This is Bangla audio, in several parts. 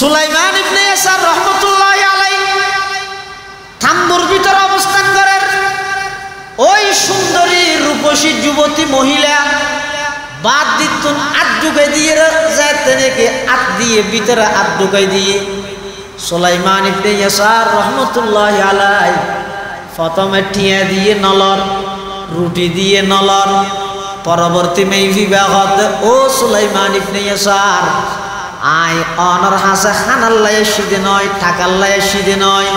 সুলাইমান ইবনে ইয়াসার রহমতুল্লাহি আলাইহি তাম্বুর ভিতর অবস্থান করেন। ওই সুন্দরী রূপসী যুবতী মহিলা বাদ দিতুন আট ঢুকাই দিয়ে যাইতে নাকি আট দিয়ে ভিতরে আট ঢুকাই দিয়ে সুলাইমান ইবনে ইয়াসার রহমতুল্লাহি আলাইহি প্রথমে টিয়া দিয়ে নলর, রুটি দিয়ে নলর, পরবর্তী মেই বিবাহত ও সুলাইমান ইবনে ইয়াসার আই অনর হাসে খানাল্লাহ সিদে নয়, টাকাল্লাহ সিদে নয়।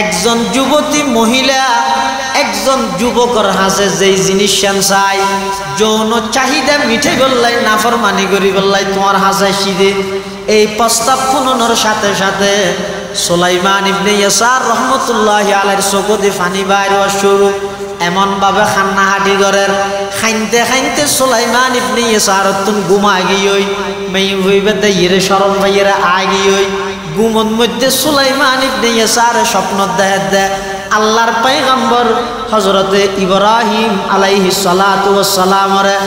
একজন যুবতী মহিলা একজন যুবকর হাসে যেই জিনিস চাই যৌন চাহিদা মিঠে বললাই নাফরমানি করি বললাই তোমার হাসে সিদে। এই প্রস্তাব পুনর সাথে সাথে সুলাইমান ইবনে ইয়াসার রহমতুল্লাহি আলাইহির চকুতে পানি বাইর হওয়া শুরু। এমন ভাবে খান্না হাঁটি করেন খাইতে খাইতে সুলাইমান ইবনে ইয়াসার তুন ঘুমা গিয়ে মেই হইবে ইরে শরম ভাইয়েরা আগিয়ে ঘুমন মধ্যে সুলাইমান ইবনে ইয়াসার স্বপ্ন দেখে আল্লাহর পয়গম্বর হযরতে ইব্রাহিম আলাইহিস সালাতু ওয়াস সালাম রে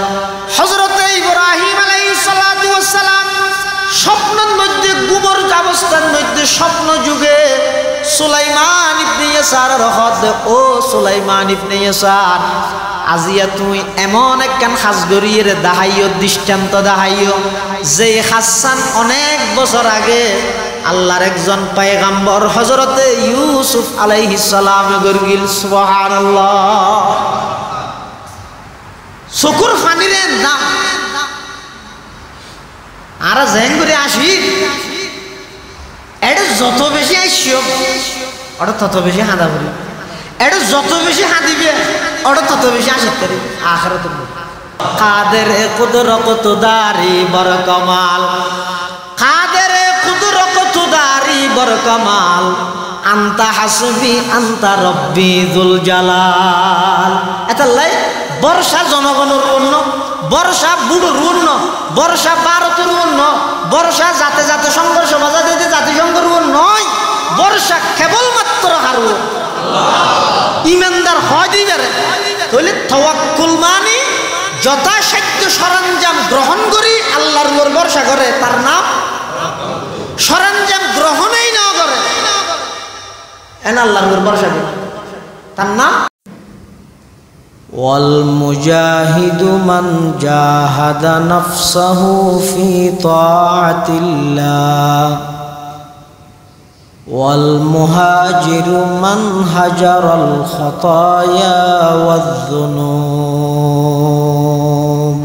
হযরতে ইব্রাহিম আলাইহিস সালাতু ওয়াস সালাম স্বপ্নের মধ্যে গুমর অবস্থার মধ্যে স্বপ্ন যুগে সুলাইমান ইবনে ইয়াসার রহদ ও সুলাইমান ইবনে ইয়াসার আজিয়া তুই এমন একখান খাস গড়িয়ে দাহাইও দৃষ্টান্ত দাহাইও যে হাসান অনেক বছর আগে আল্লাহর একজন পয়গম্বর হযরতে ইউসুফ আলাইহিস সালাম গরগিল সুবহানাল্লাহ। চকুর ফানিরে দাম আর জেন করে আসি এটা যত বেশি আইসিও ওটা তত বেশি হাঁদা বলি, এটা যত বেশি হাঁদিবে ওটা তত বেশি আসে তারি আখিরাত কাদের কুদরত দারি বর কমাল, কাদের কুদরত দারি বর কমাল, আন্তা হাসবি আন্তা রব্বি যুল জালাল। এটা লাই বর্ষা জনগণের অন্য, বর্ষা বুড়োর অন্য, বর্ষা ভারতের অন্য, বর্ষা জাতে জাতে সংঘর্ষ বাজা দিতে জাতিসংঘের নয়, বর্ষা কেবলমাত্র হারু ইমানদার হয় দিবে। তাহলে তাওয়াক্কুল মানে যথাসাধ্য সরঞ্জাম গ্রহণ করি আল্লাহর উপর ভরসা করে, তার নাম সরঞ্জাম গ্রহণই না করে এন আল্লাহর উপর ভরসা করে, তার নাম والمجاهد من جاهد نفسه في طاعة الله والمهاجر من هجر الخطايا والذنوب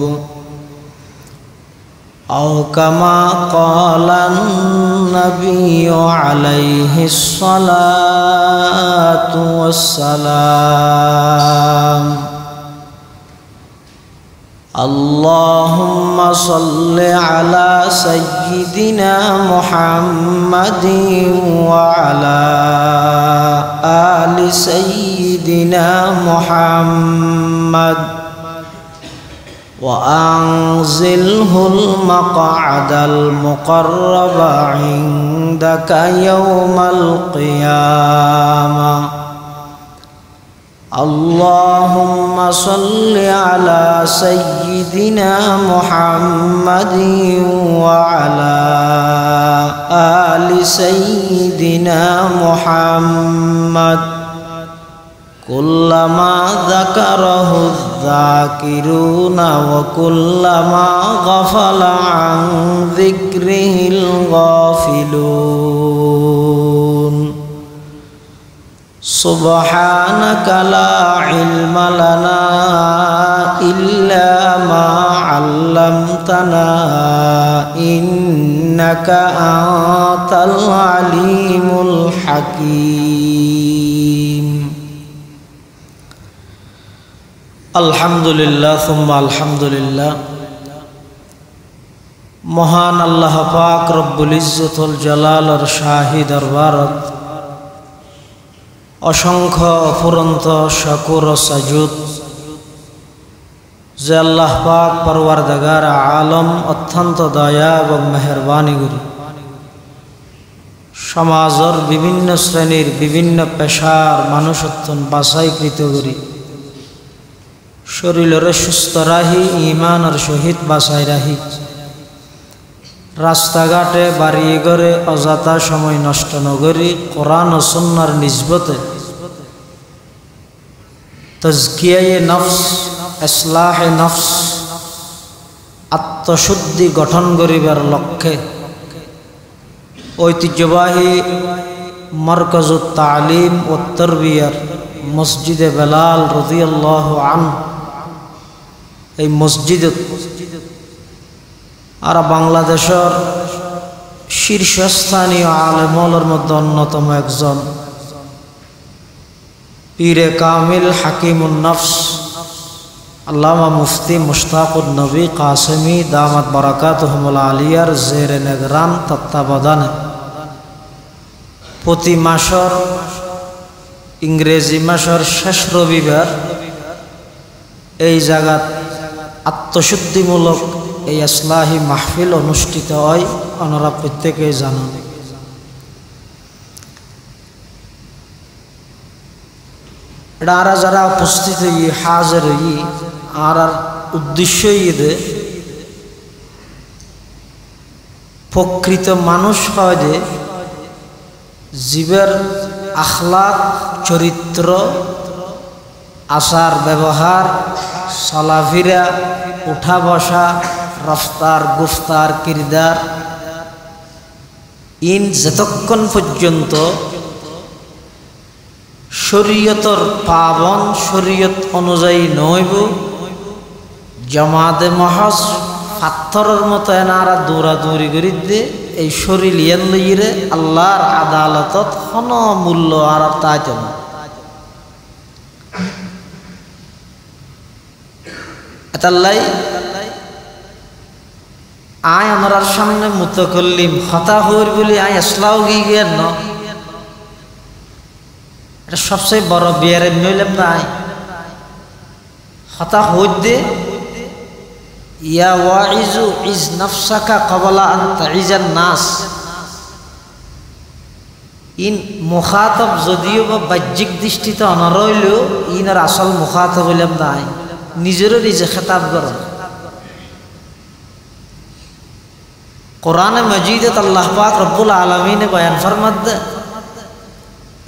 أو كما قال النبي عليه الصلاة والسلام اللهم صل على سيدنا محمد وعلى آل سيدنا محمد وأنزله المقعد المقرب عندك يوم القيامة اللهم صل على سيدنا محمد وعلى آل سيدنا محمد كلما ذكره الذاكرون وكلما غفل عن ذكره الغافلون سبحانك لا علم لنا إلا ما علمتنا إنك أنت العليم الحكيم الحمد لله ثم الحمد لله মহান আল্লাহ পাক রব্বুল ইজ্জতুল জালালের শাহী দরবারত অসংখ্য অফুরন্ত শুকর ও সাজুদ যে আল্লাহ পাক পরওয়ারদিগার আলম অত্যন্ত দয়া এবং মেহেরবানি করি সমাজের বিভিন্ন শ্রেণীর বিভিন্ন পেশার মানুষত্বন বাছাইকৃত করি শরীরের সুস্থ রাহি ইমানের সহিত বাছাই রাহি রাস্তাঘাটে বাড়ি ঘরে অযথা সময় নষ্ট নগরী কোরআন ও সুন্নাহর নিসবতে তাজকিয়ায়ে নফস, ইসলাহে নফস, আত্মশুদ্ধি গঠন করিবার লক্ষ্যে ঐতিহ্যবাহী মারকাজুত তালিম ও তারবিয়ার মসজিদে বেলাল রাদিয়াল্লাহু আনহু এই মসজিদত আর বাংলাদেশের শীর্ষস্থানীয় আলেমদের মধ্যে অন্যতম একজন পীরে কামিল হাকিমুন নফস আল্লামা মুফতি মুশতাকুন নবী কাসেমি দামাত বারাকাতুহুমুল আলিয়ার জেরে নেগরান তত্ত্বাবধানে প্রতি মাসের ইংরেজি মাসের শেষ রবিবার এই জায়গাত আত্মশুদ্ধিমূলক এই ইসলাহি মাহফিল অনুষ্ঠিত হয়। আপনারা প্রত্যেকেই জানেন। এটা আর যারা উপস্থিত হই হাজির হই আর উদ্দেশ্য ঈদে প্রকৃত মানুষ হয় যে জীবের আখলাক, চরিত্র, আচার ব্যবহার, চলাফেরা, উঠা বসা, রফতার গুফতার কিরদার ইন যতক্ষণ পর্যন্ত শরীয়তর পাবন শরীয়ত অনুযায়ী নইব জমাতে মহজ পাথরের মতো এনারা দৌড়াদৌড়ি করি দে এই শরীর ইয়েন লইরে আল্লাহর আদালতত কোন মূল্য আর তাইতে না। এতাল্লাই আয় আমার সামনে মুতকল্লিম হতা হইর বলি আয় ইসলাও গিয়ে ন এটা সবচেয়ে বড় বিয়ারে নইলাম না আয় হতা হই দে ইয়া ওয়াইজু ইজ নফসাকা ক্বাবলা আন তাইজান নাস ইন মুখাতব যদিও বা বাহ্যিক দৃষ্টিতে অনরইলেও ইনার আসল মুখাতব হইলাম না আয় নিজেরও নিজে খেতাব কর। কোরআনে মজিদত আল্লাহ পাক রব্বুল আলামিনে বয়ান ফরমাতে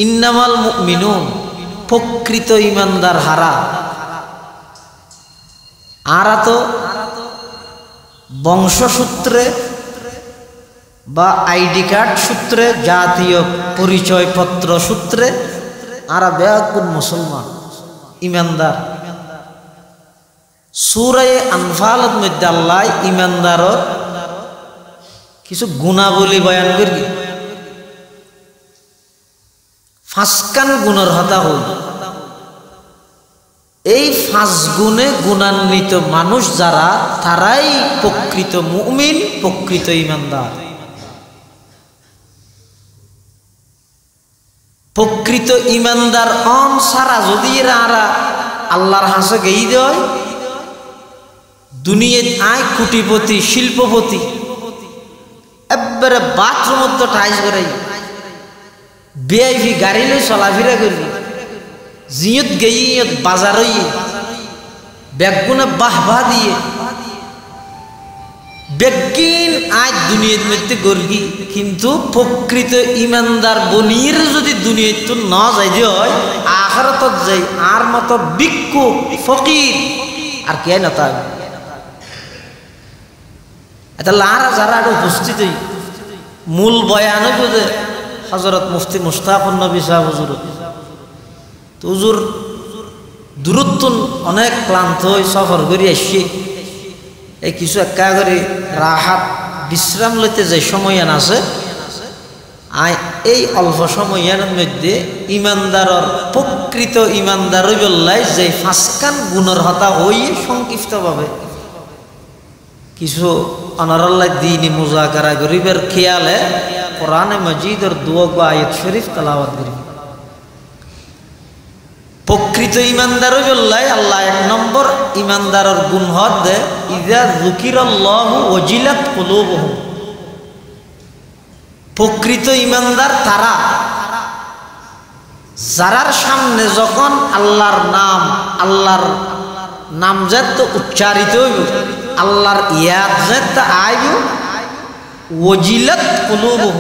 ইন্নামাল মুমিনুন প্রকৃত ঈমানদার হারা আরা তো বংশসূত্রে বা আইডি কার্ড সূত্রে জাতীয় পরিচয়পত্র সূত্রে আরা বেয়াকুন মুসলমান ঈমানদার। সূরা আনফালত মধ্যে আল্লাহ ঈমানদারর কিছু গুণাবলী বয়ান করি ফাঁসকান গুণের হতা হল এই 5 গুণে গুণান্বিত মানুষ যারা তারাই প্রকৃত মুমিন প্রকৃত ঈমানদার। প্রকৃত ঈমানদার অন সারা যদি এরা আল্লাহর হাসে গেই দেয় দুনিয়ায় আয় কোটিপতি শিল্পপতি একবারে বাথরুম তো টাইজ করে ভিআইপি গাড়ি লই চলাফেরা করি জিয়ত গেইয়ত বাজার বেগুনে বাহবা দিয়ে বেগিন আজ দুনিয়ার মধ্যে গর্গি কিন্তু প্রকৃত ঈমানদার বনির যদি দুনিয়ায় তো না যাই হয় আখিরাতত যাই আর মতো ভিক্ষু ফকির আর কে না তা এটা লারা যারা উপস্থিত মূল বয়ানে বুঝে হযরত মুফতি মুশতাকুন নবী সাহেব হুজুর তো হুজুর দূরত্ব অনেক ক্লান্ত হয়ে সফর করে আসছে এই কিছু একা করে রাহাত বিশ্রাম লইতে যে সময় আছে আয় এই অল্প সময়ের মধ্যে ঈমানদারর প্রকৃত ঈমানদার বললাই যে 5 কান গুণের হতা হই সংক্ষিপ্তভাবে কিছু অনারাল্লাহ দিনী মুজাকারা গরিবের খেয়ালে কোরআনে মজিদের দুয়া আয়াত শরীফ তেলাওয়াত করি। প্রকৃত ঈমানদার বললাই আল্লাহ 1 নম্বর ঈমানদারের গুণ হদে ইযা যুকিরাল্লাহু ওয়াজিলাত কুলুবুহুম। প্রকৃত ঈমানদার তারা যারার সামনে যখন আল্লাহর নাম যত উচ্চারিত হইব আল্লাহর ইয়াদ যত আইব ওয়াজিলাত কুলুবুহুম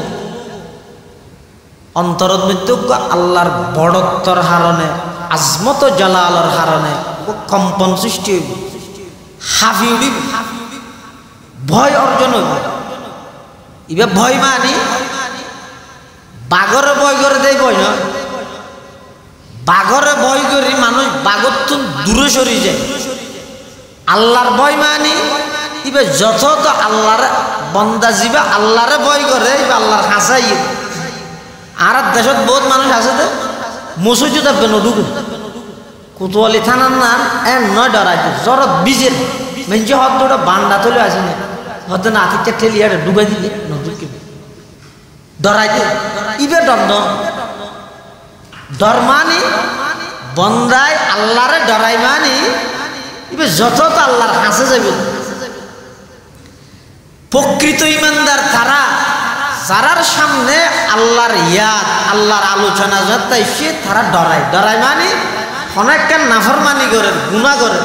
অন্তরের মধ্যে আল্লাহর বড়ত্বর হারণে আজমত জালালের হারণে কম্পন সৃষ্টি হইব হাফি উঠিব ভয় অর্জন হইব ইবে ভয় মানি বাঘরে ভয় করে দেয় ভয় নয় বাঘরে ভয় করি মানুষ বাঘর তো দূরে সরি যায় আল্লাহর ভয় মানি ইবে যত তো আল্লাহর বন্দা যাবে আল্লাহরে ভয় করে ইবে আল্লাহর হাসাই আর দেশত বহুত মানুষ আছে তো মসজিদে থাকবে নদুকু কোতোয়ালি থানার নাম নয় ডরাইতে জরত বিজের মেঞ্জে হয়তো ওটা বান্ডা তুলে আসে না হয়তো না আতিকটা ঠেলিয়ে ডুবাই দিলে নদুকে ডরাইতে ইবে ডর মানি বন্দায় আল্লাহরে ডরাই মানি ইবে যত তো আল্লাহর হাসে যাবে প্রকৃত ইমানদার তারা যারার সামনে আল্লাহর ইয়াদ আল্লাহর আলোচনা যাতে সে তারা ডরায় মানে অনেকটা নাফরমানি করে গুনাহ করে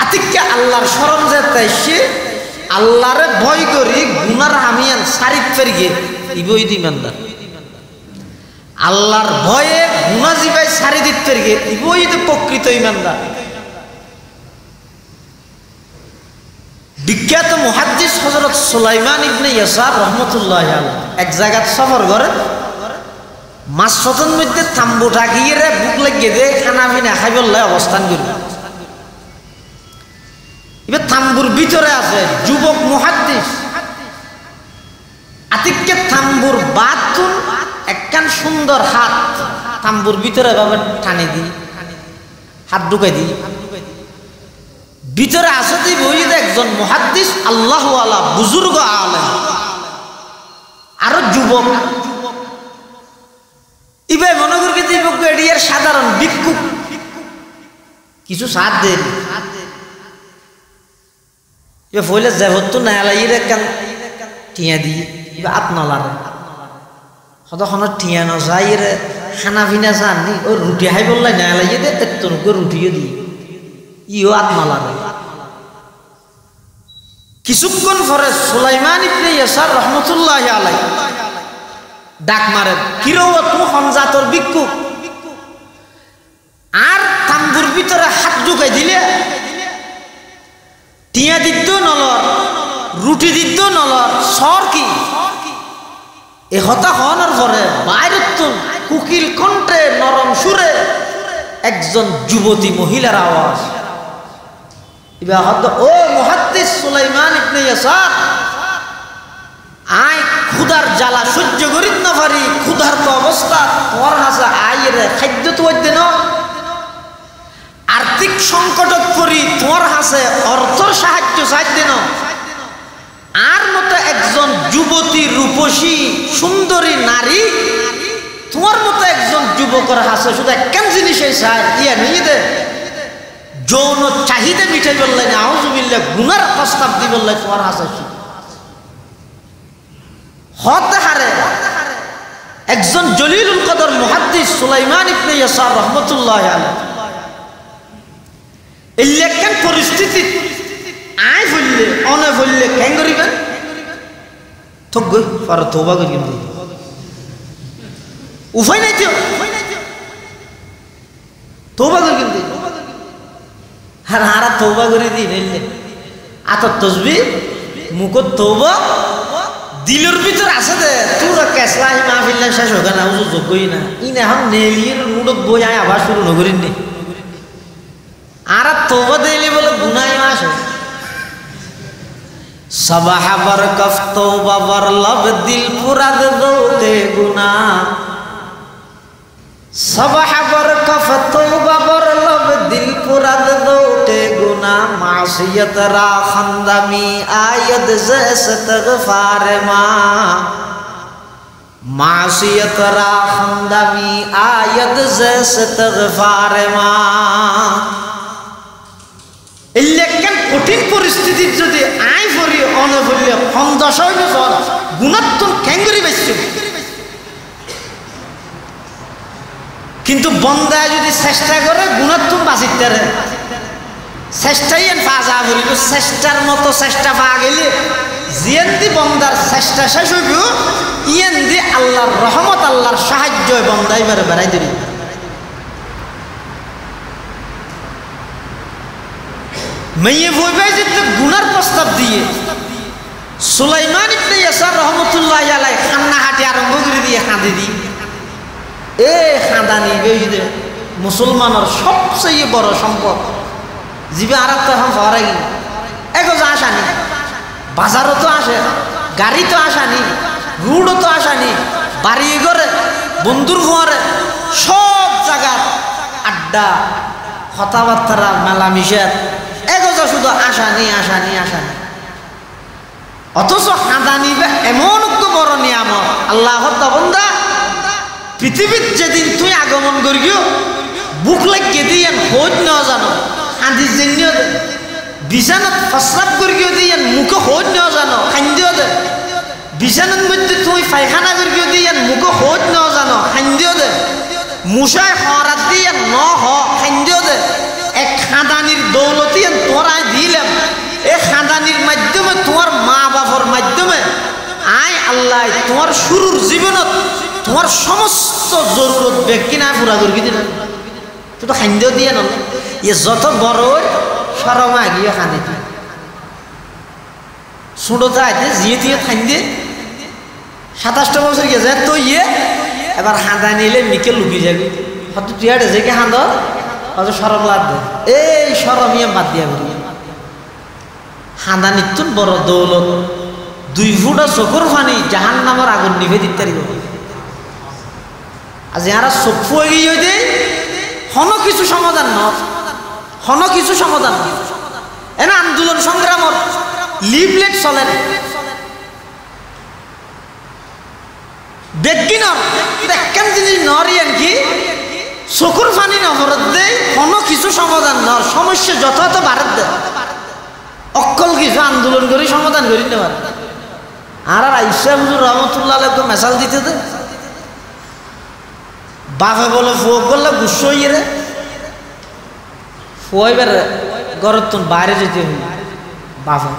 আতিককে আল্লাহর শরণ যাতে সে আল্লাহরে ভয় করি গুনার হামিয়ান সারিত ফেরিয়ে ইবই ইমানদার আল্লাহর ভয়ে গুনাহ জিবাই সারি দিত ফেরিয়ে ইবই প্রকৃত ইমানদার বিখ্যাত মুহাদ্দিস হযরত সুলাইমান ইবনে ইয়াসার রাহমাতুল্লাহি আলাইহি এক জায়গায় সফর করে মাসফতন মধ্যে থাম্বু ঠাকিয়ে রে বুক লাগিয়ে দে খানা পিনা খাইবল্লাই অবস্থান করি এবার থাম্বুর ভিতরে আছে যুবক মুহাদ্দিস আতিককে থাম্বুর বাতুন একখান সুন্দর হাত থাম্বুর ভিতরে ভাবে টানি দি হাত ঢুকাই দি ভিতরে আছে তুই বই একজন মুহাদ্দিস আল্লাহু আলা বুজুর্গ আলেম আরো যুবক ইবে মনে করি যুবক এডিয়ার সাধারণ ভিক্ষুক কিছু সাথ দেন ইবে ফইলে যাবত তো না লাইর কান টিয়া দি ইবে আত্মালার কতক্ষণ টিয়া ন যাইরে খানা পিনা জানি ও রুটি হাই বললাই না লাইয়ে দে এতটুকু রুটিও দি ইও আত্মালার কিছুক্ষণ পরে সুলাইমান ইবনে ইয়াসার রাহমাতুল্লাহি আলাইহি ডাক মারে কিরো তুমি হনজাতর ভিক্ষুক আর থাম্বুর ভিতরে হাত ঢুকাই দিলে টিয়া দিত নলর রুটি দিত নলর সর কি এ হতা হওয়ার পরে বাইরের তো কুকিল কণ্ঠে নরম সুরে একজন যুবতী মহিলার আওয়াজ ও মুহাদ্দিস সুলাইমান ইবনে ইয়াসার আই ক্ষুধার জ্বালা সহ্য করিত না পারি ক্ষুধার তো অবস্থা তোমার হাসা আইরে খাদ্য তো হইতে না আর্থিক সংকটত পড়ি তোমার হাসে অর্থ সাহায্য চাইতে না আর মতো একজন যুবতী রূপসী সুন্দরী নারী তোমার মতো একজন যুবকের হাসে শুধু একখান জিনিসে চায় ইয়া নিজে যৌন চাহিদা মিটাই বললেন আউযুবিল্লাহ গুনার প্রস্তাব দি বললেন তোমার হাসে হতে হারে একজন জলিলুল কদর মুহাদ্দিস সুলাইমান ইবনে ইয়াসার রাহমাতুল্লাহি আলাইহি এই লেখান পরিস্থিতি আয় বললে অনে বললে কেন করিবেন থক গই পার তওবা করি কিন্তু উপায় নাই তো তওবা করি কিন্তু হারা তওবা করে দি নিলে আত তাসবিহ মুখত তওবা দিলের ভিতর আছে দে তোরা কেসলাই মাহফিল শেষ হোক না উজু যোগ্যই না ইন এখন নেলির মুডত বই আয় আবার শুরু নকরিন নি আর তওবা দিলে বলে গুনাহ আসে সবাহ বরকফ তওবা বর লব দিল পুরাদ দোতে গুনাহ সবাহ বরকফ তওবা বর লব দিল পুরাদ দোতে গুনাহ মাসিয়ত রা খন্দমি আয়দ জস ইস্তিগফার মা মাসিয়ত রা খন্দমি আয়দ জস ইস্তিগফার মা ইল্লেকান কঠিন পরিস্থিতির যদি আই পড়ি অনে পড়লে খন্দশ হইবে গুণাত্মক ক্যাঙ্গুরি বেশি কিন্তু বন্দায় যদি চেষ্টা করে গুণাত্মক বাঁচিতে চেষ্টাই পা যা বলিল চেষ্টার মতো চেষ্টা পা গেলে জিয়েন্দি বন্দার চেষ্টা শেষ হইব ইয়েন্দি আল্লাহর রহমত আল্লাহর সাহায্য বন্দা এবারে বেড়াই দিল মেয়ে বইবাই যেতে গুনার প্রস্তাব দিয়ে সুলাইমান ইবনে ইয়াসার রহমতুল্লাহি আলাইহি কান্নাহাটি আরম্ভ করে দিয়ে কাঁদে দি এ খাঁদানি বেইদে মুসলমানের সবচেয়ে বড় সম্পদ জিবে আর একটা এখন পাওয়া গেল এগো যা আসানি বাজারও তো আসে গাড়ি তো আসানি রুডও তো আসানি বাড়ি ঘরে বন্ধুর ঘরে সব জায়গা আড্ডা কথাবার্তা মেলামিশার এগো যা শুধু আসানি আসানি আসানি অথচ খাঁদানি এমন একটা বড় নিয়ামত আল্লাহ বন্দা পৃথিবীর যেদিন তুই আগমন করিও বুক লাগিয়ে দিয়ে খোঁজ নেওয়া জানো আদি জেনিও দে বিছানাত প্রস্রাব করিও দিয়ে মুখে খোঁজ নেওয়া জানো খান্দিও দে বিছানার মধ্যে তুই পায়খানা করিও দিয়ে মুখে খোঁজ নেওয়া জানো খান্দিও দে মুসায় হরাত দিয়ে ন হ খান্দিও দে এক খাঁদানির দৌলতি তোরা দিলাম এই খাঁদানির মাধ্যমে তোমার মা বাবার মাধ্যমে আয় আল্লাহ তোমার শুরুর জীবনত তোমার সমস্ত জরুরত ব্যক্তি না পুরা করে দিল তুই তো খান্দিও দিয়ে নল এ যত বড় সরমা গিয়ে খাঁদি তুই ছোটতে আইতে জিয়ে দিয়ে খান্দে 27টা বছর গেছে তো ইয়ে এবার হাঁদা নিলে মিকে লুকিয়ে যাবি হয়তো তুই আটে যে কে হাঁদ হয়তো সরম লাগবে এই সরম ইয়ে বাদ দিয়া করি হাঁদা নিত্যুন বড় দৌলত 2 ফুটা চকুর পানি জাহান নামের আগুন নিভে দিতে পারিব আজ যারা চক্ষু এগিয়ে দেয় হন কিছু সমাধান ন হন কিছু সমাধান এনে আন্দোলন সংগ্রামত লিফলেট চলে বেগিনর দেখেন জিনিস নরি আনকি চকুর পানি নহরত দেয় হন কিছু সমাধান নর সমস্যা যথাযথ ভারত দেয় অকল কিছু আন্দোলন করে সমাধান করি না পারে আর আইসা হুজুর রহমতুল্লাহ আলাইহি মেসাল দিতে দে বাপে বলে ফুয়ক বললে গুসো ইয়ে রে ফুয়াইবার ঘরের তো বাইরে যেতে হই বাপে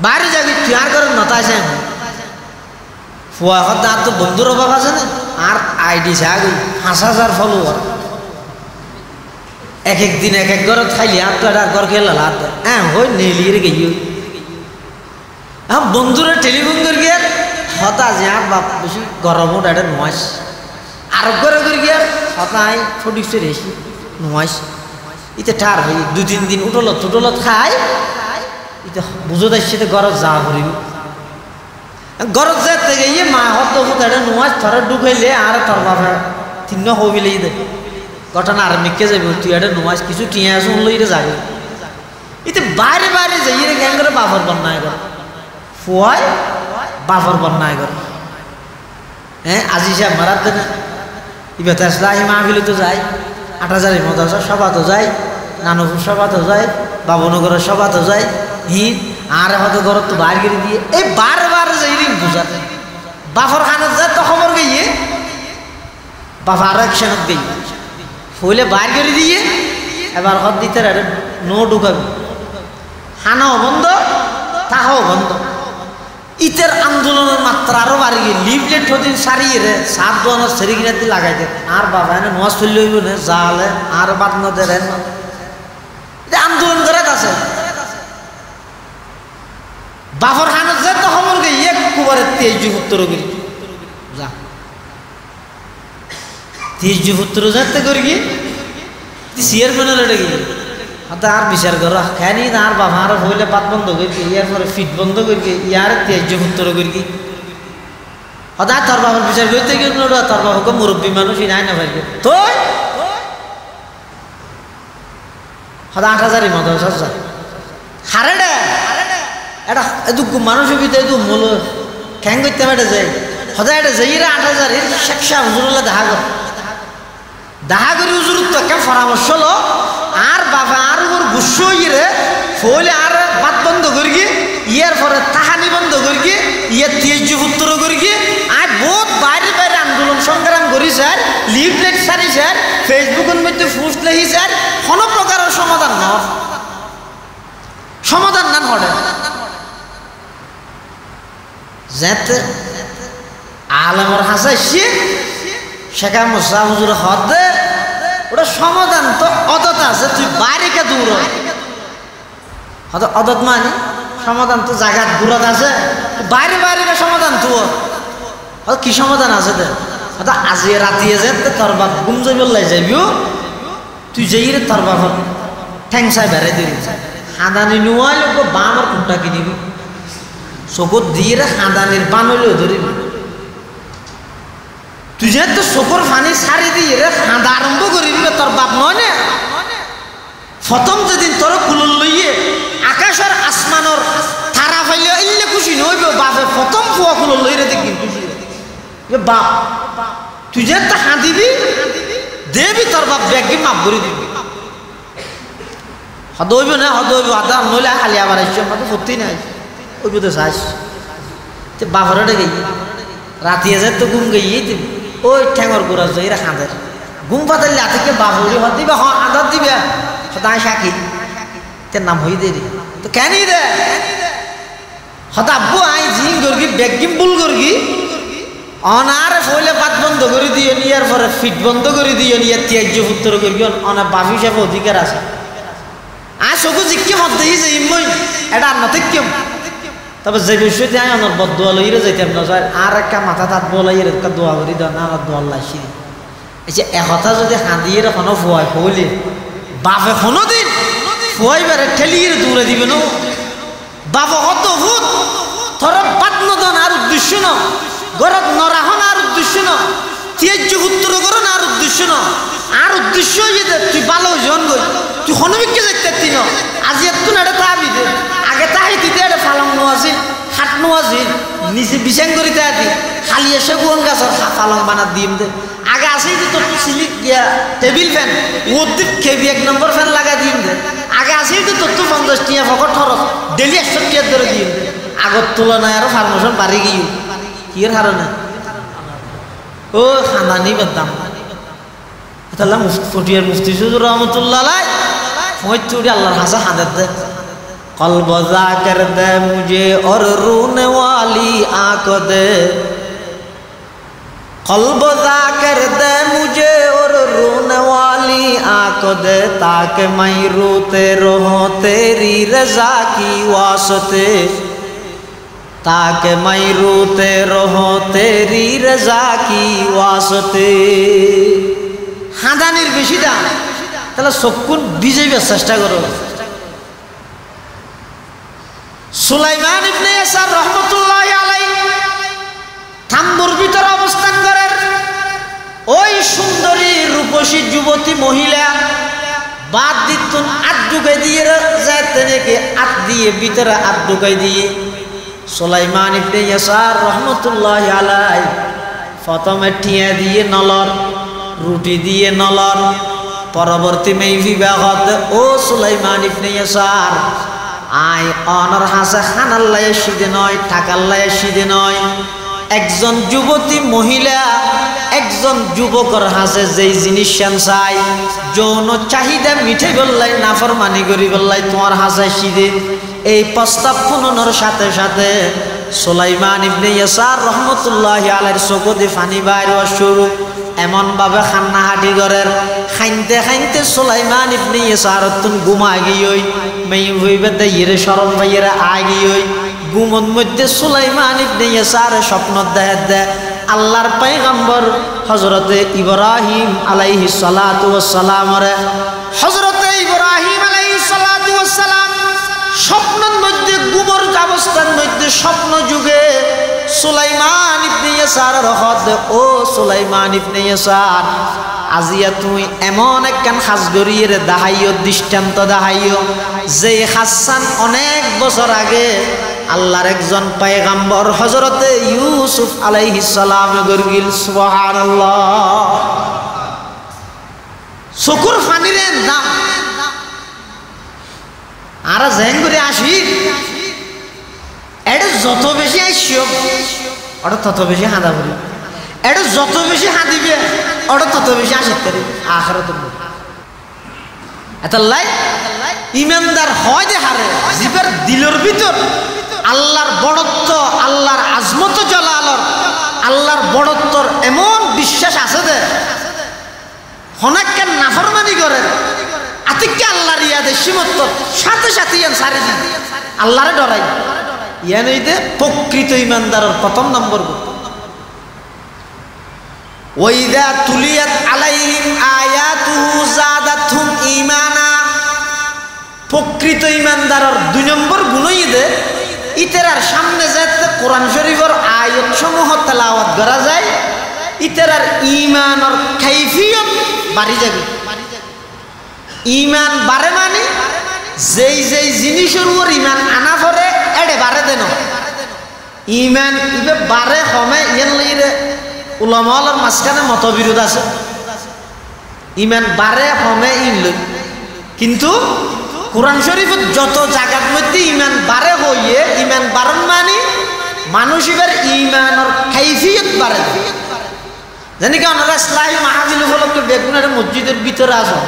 বাইরে যাবি তুই আর ঘরের নতায় যাই ফুয়া কথা আর তো বন্ধুর অভাব আছে না আর আইডি ছাগি 5,000 ফলোয়ার এক এক দিন এক এক ঘর খাইলি আর তো আর ঘর খেলা লাভ হ্যাঁ হই নেলিয়ে রে গিয়ে হ্যাঁ বন্ধুরা টেলিফোন করে গিয়ে হতা যে আর বাপ বেশি গরম এটা নয় আর ঘরে করে গিয়ে হতাই ফটিকছে রেসি নয় ইতে ঠার হই 2-3 দিন উঠলত খাই ইতে বুঝো দেখছে ঘরত যা করিব ঘরত যেতে গিয়ে মা হত এটা নয় থরে ঢুকাইলে আর তোর বাবা 3 হবিলেই দে ঘটনা আর মিকে যাবে তুই এটা নয় কিছু টিয়া শুনলই রে যাবে ইতে বাইরে বাইরে যাই রে গ্যাং করে বাফর বন্যায় করে ফুয়ায় বাফর বন্যায় করে হ্যাঁ আজি সাহেব মারার দেন এবার তেসলাহি মাহফিলে তো যাই 8,000 মদাসা সভা তো যাই নানপুর সভা তো যাই বাবনগরের সভা তো যাই হিট আর হয়তো ঘর তো বাইর করে দিয়ে এই বারবার যাই রিং বুঝাতে বাফর খানত যায় তো খবর গিয়ে বাফা আরো একশনত গই হইলে বাইর করে দিয়ে এবার হদ দিতে নো ঢুকাবি হানাও বন্ধ তাহাও বন্ধ ইতের আন্দোলনের মাত্রা আরো বাড়ি গিয়ে লিফলেট হদিন সারিয়ে রে 7 দোয়ানোর সেরি কিনাতে লাগাই দে আর বাবা এনে নোয়াজ চললে হইব না জালে আর বাদ না দে রেন আন্দোলন করে আছে বাফর খানত যে তো খবর গিয়ে এক কুবারে 23 গিরি যা 23 যাতে করি গিয়ে সিয়ার মেনে লড়ে গিয়ে আর বিচার কর খানি আর বাবা আর হইলে পাত বন্ধ করি ইয়ার পরে ফিট বন্ধ করি ইয়ার 23 করি হঠাৎ তোর বাবার বিচার করতে গিয়ে তোর বাবাকে মুরব্বী মানুষই নাই না ভাই তো হঠাৎ 8,000 মতো হারে রে এটা এদু মানুষের ভিতরে এদু মূল খ্যাং করতে পারে যাই হঠাৎ এটা যাই রে 8,000 শেখা হুজুরুল্লাহ দেখা করি হুজুর তো কে পরামর্শ লো আর বাবা আর ওর গুসো ইয়ে ফলে আর বাদ বন্ধ করি গিয়ে ইয়ার পরে তাহানি বন্ধ করি গিয়ে ইয়ার 23 করি গিয়ে আর বহুত বাইরে বাইরে আন্দোলন সংগ্রাম করি স্যার লিফলেট সারি স্যার ফেসবুকের মধ্যে পোস্ট লেখি স্যার কোনো প্রকারের সমাধান না হরে যেতে আলেমর হাসাইছে শেখা মুসা হুজুর হদে ওটা সমাধান তো অদত আছে তুই বাইরে কে দূর হয়তো অদত মানে সমাধান তো জায়গাত দূরত আছে বাইরে বাইরে কে সমাধান তো হয়তো কি সমাধান আছে দে হয়তো আজি রাতিয়ে যেতে তোর বাপ ঘুম যাবি লাই যাবিও তুই যেই রে তোর বাপ ঠ্যাংসাই বেড়াই দিবি হাঁদানি নুয়াই লোক বামর কুট্টা কিনিবি চকুত দিয়ে রে হাঁদানির বান হইলেও ধরিবি তুই যে তো চকুর পানি ছাড়ি দিয়ে রে হাঁদা আরম্ভ করিবি তোর বাপ নয় না প্রথম যেদিন তোর কুলুল লইয়ে আকাশের আসমানর তারা ফাইলে ইল্লে খুশি নইব বাপে প্রথম ফুয়া কুলুল লইরে দেখবি খুশি বাপ তুই যে তো হাঁদিবি দেবি তোর বাপ ব্যাগি মাপ করে দিবি হদ হইব না হদ হইব আদা নইলে খালি আবার আসছে আমার তো সত্যি নাই ওইব তো চাইস বাপরে গেই রাতিয়ে যায় তো ঘুম গেই ওই ঠ্যাঙর গোড়া যাই খাঁদের ঘুম পাতালে আতিকে বাবুরি হদ দিবে হ আদার দিবে সদায় সাকি তোর নাম হই দে তো কেন দে হত আব্বু আই জিম করগি বেগিম বুল করগি অনার ফইলে পাত বন্ধ করে দিয়ে নিয়ার পরে ফিট বন্ধ করে দিয়ে নিয়ে ত্যাজ্য পুত্র করবি অনা বাপি হিসাবে অধিকার আছে আর চকু জিকি মত দেখি যে ইমই এটা আর নথিক কেম তবে যে বিষয়তে আই অনার বদুয়া লইরে যাইতাম না যায় আর একটা মাথা তাত বলাইয়ের একটা দোয়া করি দেওয়া না আমার দোয়া লাইছি এই যে একথা যদি হাঁদিয়ে কোনো ফুয়াই হইলে বাপে কোনো দিন ফুয়াই বেড়ে ঠেলিয়ে দূরে দিবে না বাবা কত ভূত তোর বাদ নদন আর উদ্দেশ্য ন গরত নরাহন আর উদ্দেশ্য ন ত্যাজ্য পুত্র করন আর উদ্দেশ্য ন আর উদ্দেশ্য যে তুই ভালো জন গই তুই হনবিকে যাইতে তিন আজি একটু না এটা তাবি দে আগে তাই দিতে এটা ফালং নোয়াছিল হাট নোয়াছিল নিচে বিছাং করি তাই দি খালি এসে গুয়ন গাছর ফালং বানা দিম দে আগে আসেই যে তোর সিলিক গিয়া টেবিল ফ্যান ওর দিক খেবি 1 নম্বর ফ্যান লাগা দিম দে আগে আসেই তো তোর তো 50 টিয়া ফকট খরচ ডেলি 100 টিয়ার ধরে দিম দে আগত তুলনায় আরো ফার্মেশন বাড়ি গিয়ে কি এর হারণে ও খানানি বাদাম তাহলে ফটিয়ার মুফতি সুজুর রহমতুল্লাহ আলাই ফোঁচ চুড়ি আল্লাহর হাসা হাঁদের দে কলব জাকের দে মুঝে और रूने वाली आँख दे कल्ब जाकर दे मुझे और रोने वाली आँख दे ताकि मैं रोते रहूं तेरी रजा की वास्ते ताकि मैं रोते रहूं तेरी रजा की वास्ते হাঁদানির বেশি দাম তাহলে চকুন বিজেপির চেষ্টা করো সুলাইমান ইবনে ইয়াসার রহমতুল্লাহি আলাইহি থাম্বুর ভিতরে অবস্থান করেন ওই সুন্দরী রূপসী যুবতী মহিলা বাদ দিতুন আট ঢুকাই দিয়ে যাইতে নাকি আট দিয়ে ভিতরে আট ঢুকাই দিয়ে সুলাইমান ইবনে ইয়াসার রহমতুল্লাহি আলাইহি প্রথমে ঠিয়া দিয়ে নলর রুটি দিয়ে নলর পরবর্তী মেই বিবাহত ও সুলাইমান ইবনে ইয়াসার আই অনর হাসে খানাল্লাই সিদে নয় টাকাল্লাই সিদে নয় একজন যুবতী মহিলা একজন যুবকর হাসে যেই জিনিস চাই যৌন চাহিদা মিঠে বললাই নাফরমানি করি বললাই তোমার হাসে সিদে এই প্রস্তাব পুননোর সাথে সাথে সুলাইমান ইবনে ইয়াসার রহমতুল্লাহি আলাইহির চকুতে পানি বাইর হওয়া শুরু এমন ভাবে খান্না হাঁটি করেন খাইতে খাইতে সুলাইমান ইবনে ইয়াসার তুন ঘুমা গিয়ে মেই হইবে দেইরে শরম ভাইয়েরা আগিয়ে ঘুমন মধ্যে সুলাইমান ইবনে ইয়াসার স্বপ্ন দেখে আল্লাহর পয়গম্বর হযরতে ইব্রাহিম আলাইহিস সালাতু ওয়াস সালাম রে হযরতে ইব্রাহিম আলাইহিস সালাতু ওয়াস সালাম স্বপ্নের মধ্যে ঘুমর অবস্থার মধ্যে স্বপ্ন যুগে সুলাইমান ইবনে ইয়াসার রহদ ও সুলাইমান ইবনে ইয়াসার আজিয়া তুই এমন একখান খাস গরিয়ের দাহাইও দৃষ্টান্ত দাহাইও যে হাসান অনেক বছর আগে আল্লাহর একজন পয়গম্বর হযরতে ইউসুফ আলাইহিস সালাম গরগিল সুবহানাল্লাহ শুকর ফানিরে নাম আর জেন করে আসি এটা যত বেশি আইসিও ওটা তত বেশি হাঁদা করি এটা যত বেশি হাঁদিবে ওটা তত বেশি আসিতে পারি আখিরাত এত লাই ইমানদার হয় দে হারে জিবার দিলের ভিতর আল্লাহর বড়ত্ব, আল্লাহর আজমত জালালর, আল্লাহর বড়ত্বর এমন বিশ্বাস আছে যে হনাক্কে নাফরমানি করে আতিককে আল্লাহর ইয়াদের সীমত্ব সাথে সাথে ইয়ান সারে দিন আল্লাহরে ডরাই। ইয়ান এইতে প্রকৃত ইমানদারের প্রথম নম্বর গুণ। ওয়াইদা তুলিয়াত আলাইহিম আয়াতুহু যাদাতহুম ঈমানা। প্রকৃত ইমানদারের 2 নম্বর গুণই দে ইতেরার সামনে যেতে কোরআন শরীফের আয়াত সমূহ তেলাওয়াত করা যায়, ইতেরার ঈমানের কাইফিয়ত বাড়ি যাবে। ঈমান বাড়ে মানে যেই যেই জিনিসের উপর ঈমান আনা পড়ে এড়ে বাড়ে দেন। ঈমান ইবে বাড়ে কমে ইয়ান লইরে উলামার মাঝখানে মতবিরোধ আছে। ঈমান বাড়ে কমে ইন লই, কিন্তু কোরআন শরীফের যত জায়গার মধ্যে ঈমান বাড়ে হইয়ে ঈমান বাড়ন মানে মানুষ এবার ঈমানের কাইফিয়ত বাড়ে। যেনেকে ওনারা ইসলাহি মাহফিল উপলক্ষে বেগুনের মসজিদের ভিতরে আসেন,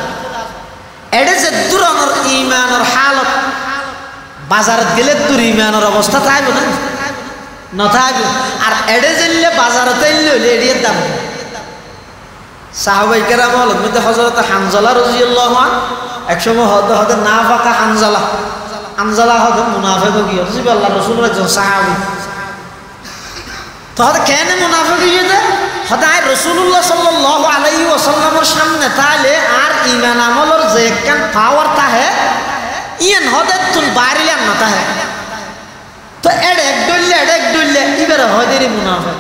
এডে যে দূরনের ঈমানের হালত বাজারে গেলে দূর ঈমানের অবস্থা থাকব না, নথাকবে। আর এডে জেললে বাজারতে এলে এড়িয়ে দাম। সাহাবায়ে কেরাম হলেন মধ্যে হযরত হানজালা রাদিয়াল্লাহু আনহু একসময় হতে হতে না ফাঁকা হানজালা হতে মুনাফিক গিয়ে আল্লাহ রাসূলের একজন সাহাবী। তো হতে কেন মুনাফিক গিয়ে দে হদায় রাসূলুল্লাহ সাল্লাল্লাহু আলাইহি ওয়াসাল্লামের সামনে তাইলে আর ঈমান আমলের যে একখান পাওয়ার তাহে ইয়ান হতে তুল বাড়িলে না তাহে। তো এডে এক ডইলে ইবারে হয়দেরই মুনাফিক।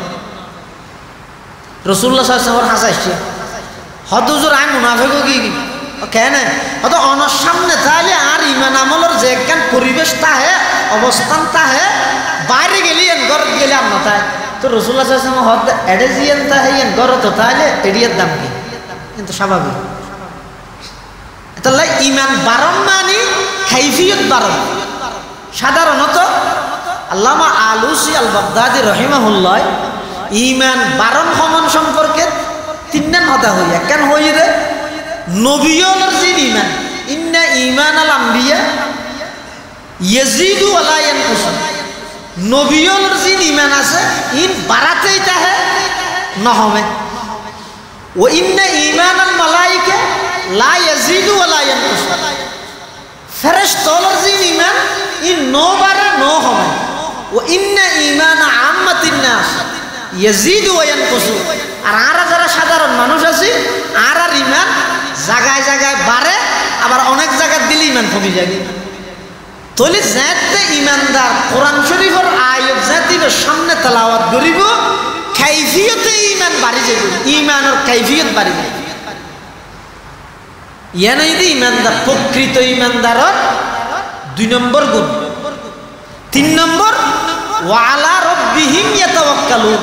রাসূলুল্লাহ সাল্লাল্লাহু আলাইহি ওয়াসাল্লাম হাসাইছে হদ হুজুর আই মুনাফিক কি কেন হয়তো অনর সামনে তাহলে আর ঈমান আমলের যে একখান পরিবেশ তাহে অবস্থান তাহে বাইরে গেলি ঘর গেলে আর না তাই। তো রাসূলুল্লাহ সাল্লাল্লাহু আলাইহি ওয়াসাল্লাম হদ এডে জিয়ান তাহে ঘর তো তাহলে এডিয়ার দাম কি, কিন্তু স্বাভাবিক। তাহলে ঈমান বাড়ন মানে কাইফিয়ত বাড়ন। সাধারণত আল্লামা আলুসি আল বাগদাদি রহিমাহুল্লাহ ঈমান বাড়ন সমান সম্পর্কে 3 হতা হইয়া কেন হই রে নবীয়র যে ঈমান ইন্না ঈমান আল আম্বিয়া ইয়াজিদু ওয়া লা ইয়ানকুস। নবীয়র যে ঈমান আছে ইন বাড়াতেই তাহে নহমে। ও ইন্না ঈমান আল মালাইকা লা ইয়াজিদু ওয়া লা ইয়ানকুস। ফেরেশতার যে ঈমান ইন নো বাড়ে নো হবে। ও ইন্না ঈমান আম্মাতিন নাস ইয়াজিদু ওয়া ইয়ানকুস। আর যারা সাধারণ মানুষ আছে আর ঈমান জায়গায় জায়গায় বাড়ে, আবার অনেক জায়গায় দিলে ঈমান কমে যায়। তলে যাতে ঈমানদার কোরআন শরীফের আয়াত যাতে সামনে তেলাওয়াত করিব কাইফিয়তে ঈমান বাড়ি যাবে, ঈমানের কাইফিয়ত বাড়ি যাবে। ইয়ানই দি ঈমানদার প্রকৃত ঈমানদারের 2 নম্বর গুণ। 3 নম্বর ওয়া আলা রাব্বিহিম ইয়াতাওয়াক্কালুন।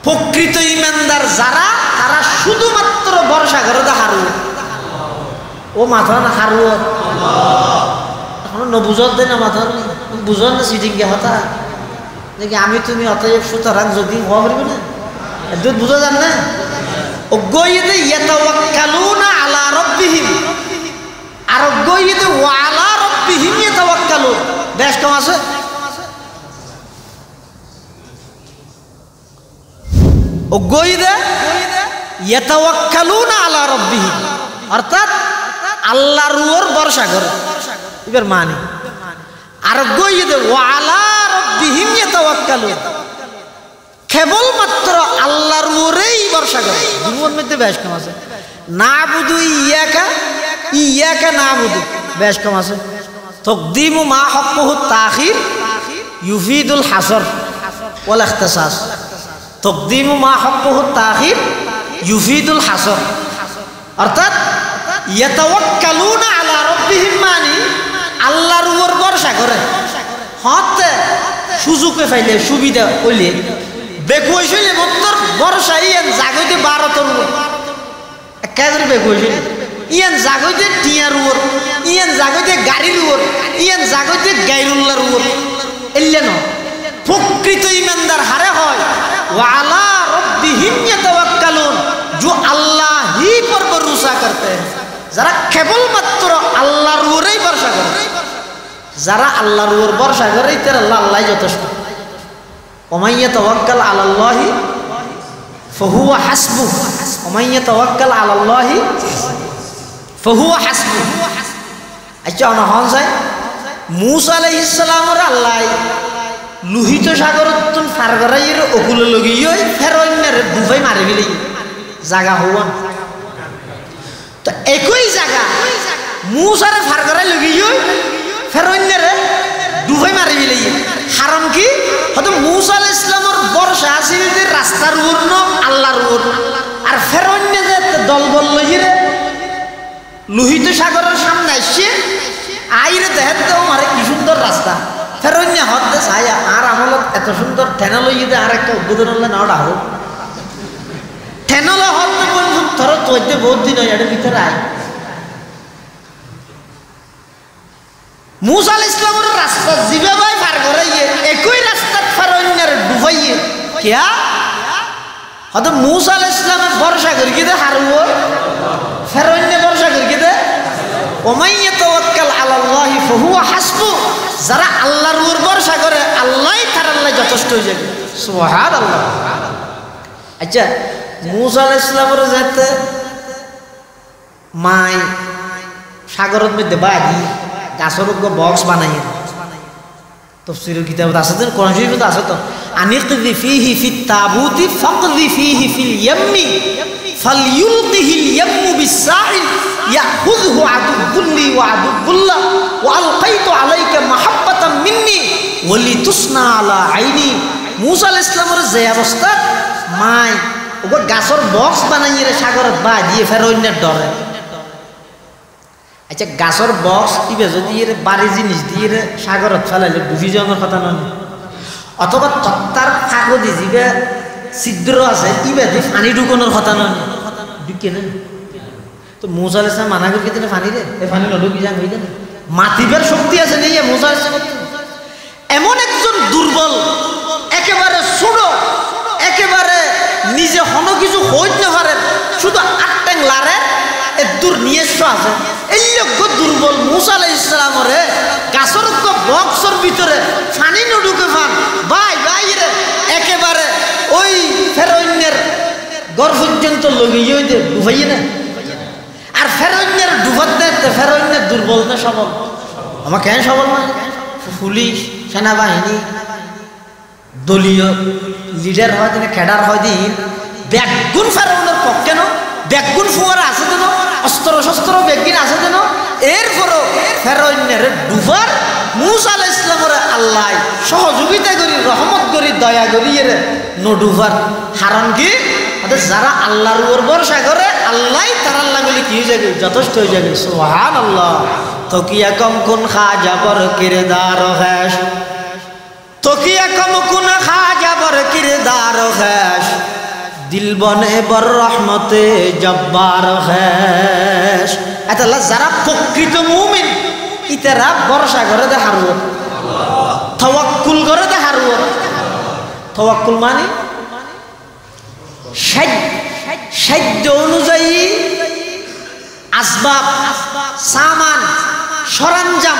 প্রকৃত ঈমানদার যারা তারা শুধুমাত্র ভরসা করে হারু ও মাথা না হারু এখন বুঝত দেয় না মাথা বুঝন না সিটিং গে হতা দেখি আমি তুমি অতএব সুতরাং যদি হওয়া পারবে না দুধ বুঝা যান না। অজ্ঞইতে ইয়াতাওয়াক্কালুনা আলা রাব্বিহিম আর অজ্ঞইতে ওয়া আলা রাব্বিহিম ইয়াতাওয়াক্কালুন। বেশ কম আছে। অজ্ঞইতে ইয়াতাওয়াক্কালুনা আলা রাব্বিহিম অর্থাৎ আল্লাহর উপর ভরসা করে এবার মানে। আর অজ্ঞইতে ওয়া আলা রাব্বিহিম ইয়াতাওয়াক্কালুন কেবলমাত্র আল্লাহর উপরেই ভরসা করে। দুটোর মধ্যে বেশ কম আছে। নাবুদু ইয়াকা নাবুদু বেশ কম আছে। তাকদিমু মা হাক্কুহু তাখির ইউফিদুল হাসর ওয়াল ইখতিসাস। তাকদিমু মা হাক্কুহু তাখির ইউফিদুল হাসর অর্থাৎ ইয়াতাওয়াক্কালুনা আলা রাব্বিহিম মানে আল্লাহর উপর ভরসা করে। হতে সুযোগে পাইলে সুবিধা হইলে বেকুইলে মত্তর ভরসা ইয়ান জাগইতে 12 কাজের বেকুইলে ইয়ান জাগইতে টিয়ার উপর ইয়ান জাগইতে গাড়ির উপর ইয়ান জাগইতে গায়রুল্লাহর উপর এল্লে না। প্রকৃত ঈমানদার হারে হয় ওয়া আলা রাব্বিহিম ইয়াতাওয়াক্কালুন जो अल्लाह ही पर भरोसा करते हैं, যারা কেবলমাত্র আল্লাহর উপরেই ভরসা করে। যারা আল্লাহর উপর ভরসা করে তার আল্লাহ যথেষ্ট। ওমাইয়া তাওয়াক্কাল আলাল্লাহি ফাহুয়া হাসবুহ, ওমাইয়া তাওয়াক্কাল আলাল্লাহি ফাহুয়া হাসবুহ। আচ্ছা অনহন যায় মূসা আলাইহিস সালামের আল্লাহ লোহিত সাগর তুন ফার করাইয়ের অকুলে লগিয়ে ফেরোনের ডুবাই মারি ফেলি জাগা হওয়ান। তো একই জায়গা মূসারে ফার করাই লগিয়ে ফেরোনের ডুবাই মারি ফেলি। কারণ কি হয়তো মূসা আলাইহিস সালামের বর্ষা আছিল যে রাস্তার উপর ন আল্লাহর উপর, আর ফেরোনে যে দলবল লইরে লোহিত সাগরের সামনে আসছে আইরে দেখে তো মারে কি সুন্দর রাস্তা। ফেরোন্যা হতে চাই আর আমলত এত সুন্দর ঠেনালো ইয়ে আর একটা উদ্বোধন হলে না ওটা হোক ঠেনালো হতে বলুন ধরো চলতে বহুত দিন হয় এটার ভিতরে আয়। মূসা আলাইহিস সালামের রাস্তা যেভাবে পার করাইয়ে একই রাস্তা ফেরোন্যার ডুবাইয়ে কিয়া হয়তো মূসা আলাইহিস সালামের ভরসা করি কি দে হারবো, ফেরোন্যা ভরসা করি কি দে ওমাইয়া তাওয়াক্কাল আলাল্লাহি ফাহুয়া হাসবুহ। যারা আল্লাহর উপর ভরসা করে আল্লাহই তার আল্লাহ যথেষ্ট হয়ে যাবে। সুবহানাল্লাহ। আচ্ছা মূসা আলাইহিস সালামের যেতে মাই সাগরের মধ্যে বাড়ি গাছের উপর বক্স বানাই তাফসীরের কিতাবত আছে তো, কোরআন শরীফে আছে তো, আনিকযি ফীহি ফিত তাবুতি ফাকযি ফীহি ফিল ইয়াম্মি ফালইউলকিহিল ইয়াম্মু বিস-সাহিল ইয়াখুযহু আদুবুল্লি ওয়া আদুবুল্লাহ ওয়া আলকাইতু আলাইকা মাহাব্বাতাম মিন্নি ওয়া লিতুসনা আলা আইনি। মূসা আলাইহিস সালামের যে অবস্থা মাই ওগো গাছের বক্স বানাইয়ে সাগরের বা দিয়ে ফেরোনের ডরে। আচ্ছা গাছের বক্স ইবে যদি এর বাড়ি জিনিস দিয়ে সাগরত ফেলাইলে ডুবি যাওয়ার কথা নয়, অথবা তত্তার কাগজি যিবে ছিদ্র আছে ইবে দিয়ে পানি ঢুকানোর কথা নয়, ঢুকে নেন তো মূসা আলাইহিস সালাম মানা করি দিলে পানি রে এ পানি নডুকি যান হয়ে যাবে মাতিবার শক্তি আছে নেই মূসা আলাইহিস সালাম। এমন একজন দুর্বল একেবারে ছোট একেবারে নিজে হন কিছু হইতে না পারে শুধু আটটাং লারে এর দূর নিজস্ব আছে এই লোক দুর্বল মূসা আলাইহিস সালামের গাছের বক্সের ভিতরে পানি নডুকে ফান ভাই ভাই রে একেবারে ওই ফেরোনের ঘর পর্যন্ত লগিয়ে দে ডুবাইয়ে না। আর ফেরোনের ডুবাতে ফেরোনের দুর্বল না সবল? আমার কেন সবল মানে পুলিশ সেনাবাহিনী দলীয় লিডার হয় দিন ক্যাডার হয় দিন ব্যাগুন ফেরোনের পক্ষে ন ব্যাগুন ফুয়ারা আছে যেন অস্ত্র শস্ত্র ব্যাগিন আছে যেন এরপরও ফেরোনের ডুবার মূসা আলাইহিস সালামের আল্লাহ সহযোগিতা করি রহমত করি দয়া করি এর নডুবার। কারণ কি যারা আল্লাহর উপর ভরসা করে আল্লাহ তার আল্লাহ বলে কি হয়ে যাবে যথেষ্ট হয়ে যাবে। সুবহানাল্লাহ। তকিয়া কম কোন খা যাবর কিরদার হ্যাস, তকিয়া কম কোন খা যাবর কিরদার হ্যাস, দিল বনে বর রহমতে জব্বার হ্যাস। আল্লাহ যারা প্রকৃত মুমিন ইতারা ভরসা করে দে হারব, তাওয়াক্কুল করে দে হারব। তাওয়াক্কুল মানে সাধ্য অনুযায়ী আসবাব সামান সরঞ্জাম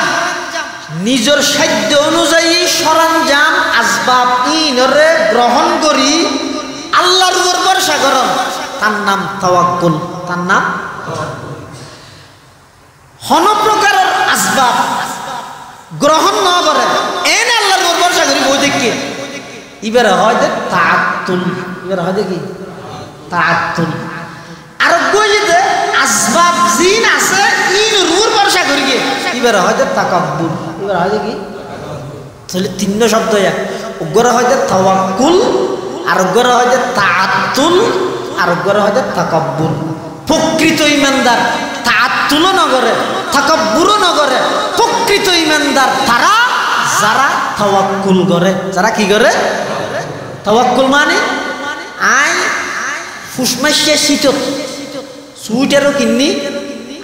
নিজের সাধ্য অনুযায়ী সরঞ্জাম আসবাব ইনরে গ্রহণ করি আল্লাহর উপর ভরসা করন তার নাম তাওয়াক্কুল। তার নাম হন প্রকারের আসবাব গ্রহণ না করে এনে আল্লাহর উপর ভরসা করি বই দেখি এবারে হয় যে তাআত্তুল, এবারে হয় দেখি তাআত্তুল। আর গইতে আসবাব জিন আছে ইন রূর ভরসা করি গে এবারে হয় যে তাকাব্বুর, এবারে হয় দেখি তাহলে তিন শব্দ এক উগ্র হয় যে তাওয়াক্কুল আর উগ্র হয় যে তাআত্তুল আর উগ্র হয় যে তাকাব্বুর। প্রকৃত ইমানদার তাআত্তুলও না করে তাকাব্বুরও না করে, প্রকৃত ইমানদার তারা যারা তাওয়াক্কুল করে। যারা কি করে? তাওয়াক্কুল মানে আই ফুসমাইশে শীতত সুইটারও কিননি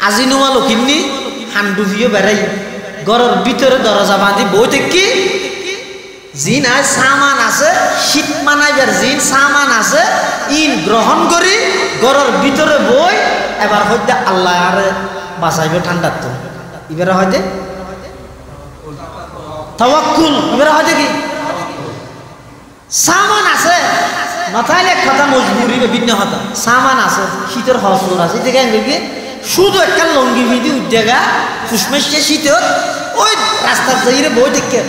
আজিনুমালও কিননি হান্ডুভিও বেড়াই ঘরের ভিতরে দরজা বাঁধি বই দেখি জিন আয় সামান আছে শীত মানাইবার জিন সামান আছে ইন গ্রহণ করি ঘরের ভিতরে বই এবার হইতে আল্লাহ আরে বাঁচাইবে ঠান্ডার তো এবারে হয়তো তাওয়াক্কুল এবার হয় কি সামান আছে মাথায় এক কথা মজবুরি বিভিন্ন কথা সামান আছে শীতের হসর আছে দেখেন দেখি শুধু একটা লঙ্গি ভিদি উদ্যোগা ফুসমেশে শীতের ওই রাস্তার যাইরে বই দেখে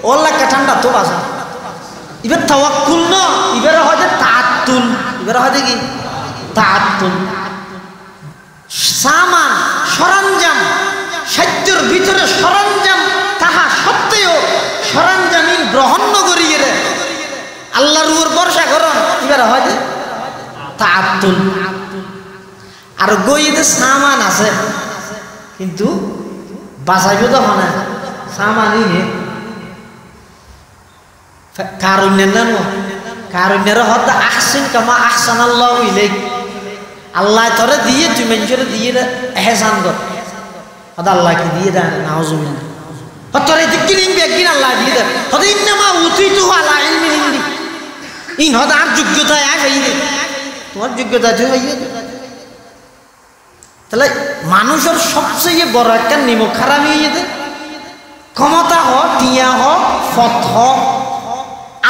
ওল্লা ঠান্ডা তো বাসা এবার তাওয়াক্কুল না এবার হয় তাআত্তুল এবার হয় কি তাআত্তুল সামান সরঞ্জাম সাধ্যের ভিতরে সরঞ্জাম তাহা সত্ত্বেও সরঞ্জামিন গ্রহণ করিয়ে রে আল্লাহর উপর ভরসা করন এবার হয় তাআত্তুল আর গইতে সামান আছে কিন্তু বাঁচাইবে তো হয় না সামানই নে কারুণ্যের না কারুণ্যের হদ আহসিন কামা আহসানাল্লাহু ইলাইক আল্লাহ তোরে দিয়ে তুই মানুষের দিয়ে এহসান কর হদ আল্লাহ কি দিয়ে দেয় নাউজুবিল্লাহ তোরে দিকিন বেগিন আল্লাহ দিয়ে দেয় হদ ইন্নামা উতিতু আলা ইলমিন ইনদি ইন হদ আর যোগ্যতা আয় হইবে তোমার যোগ্যতা তুই হইবে তাহলে মানুষের সবচেয়ে বড় একটা নিমক খারাপ হয়ে যেতে ক্ষমতা হোক টিয়া হোক ফত হোক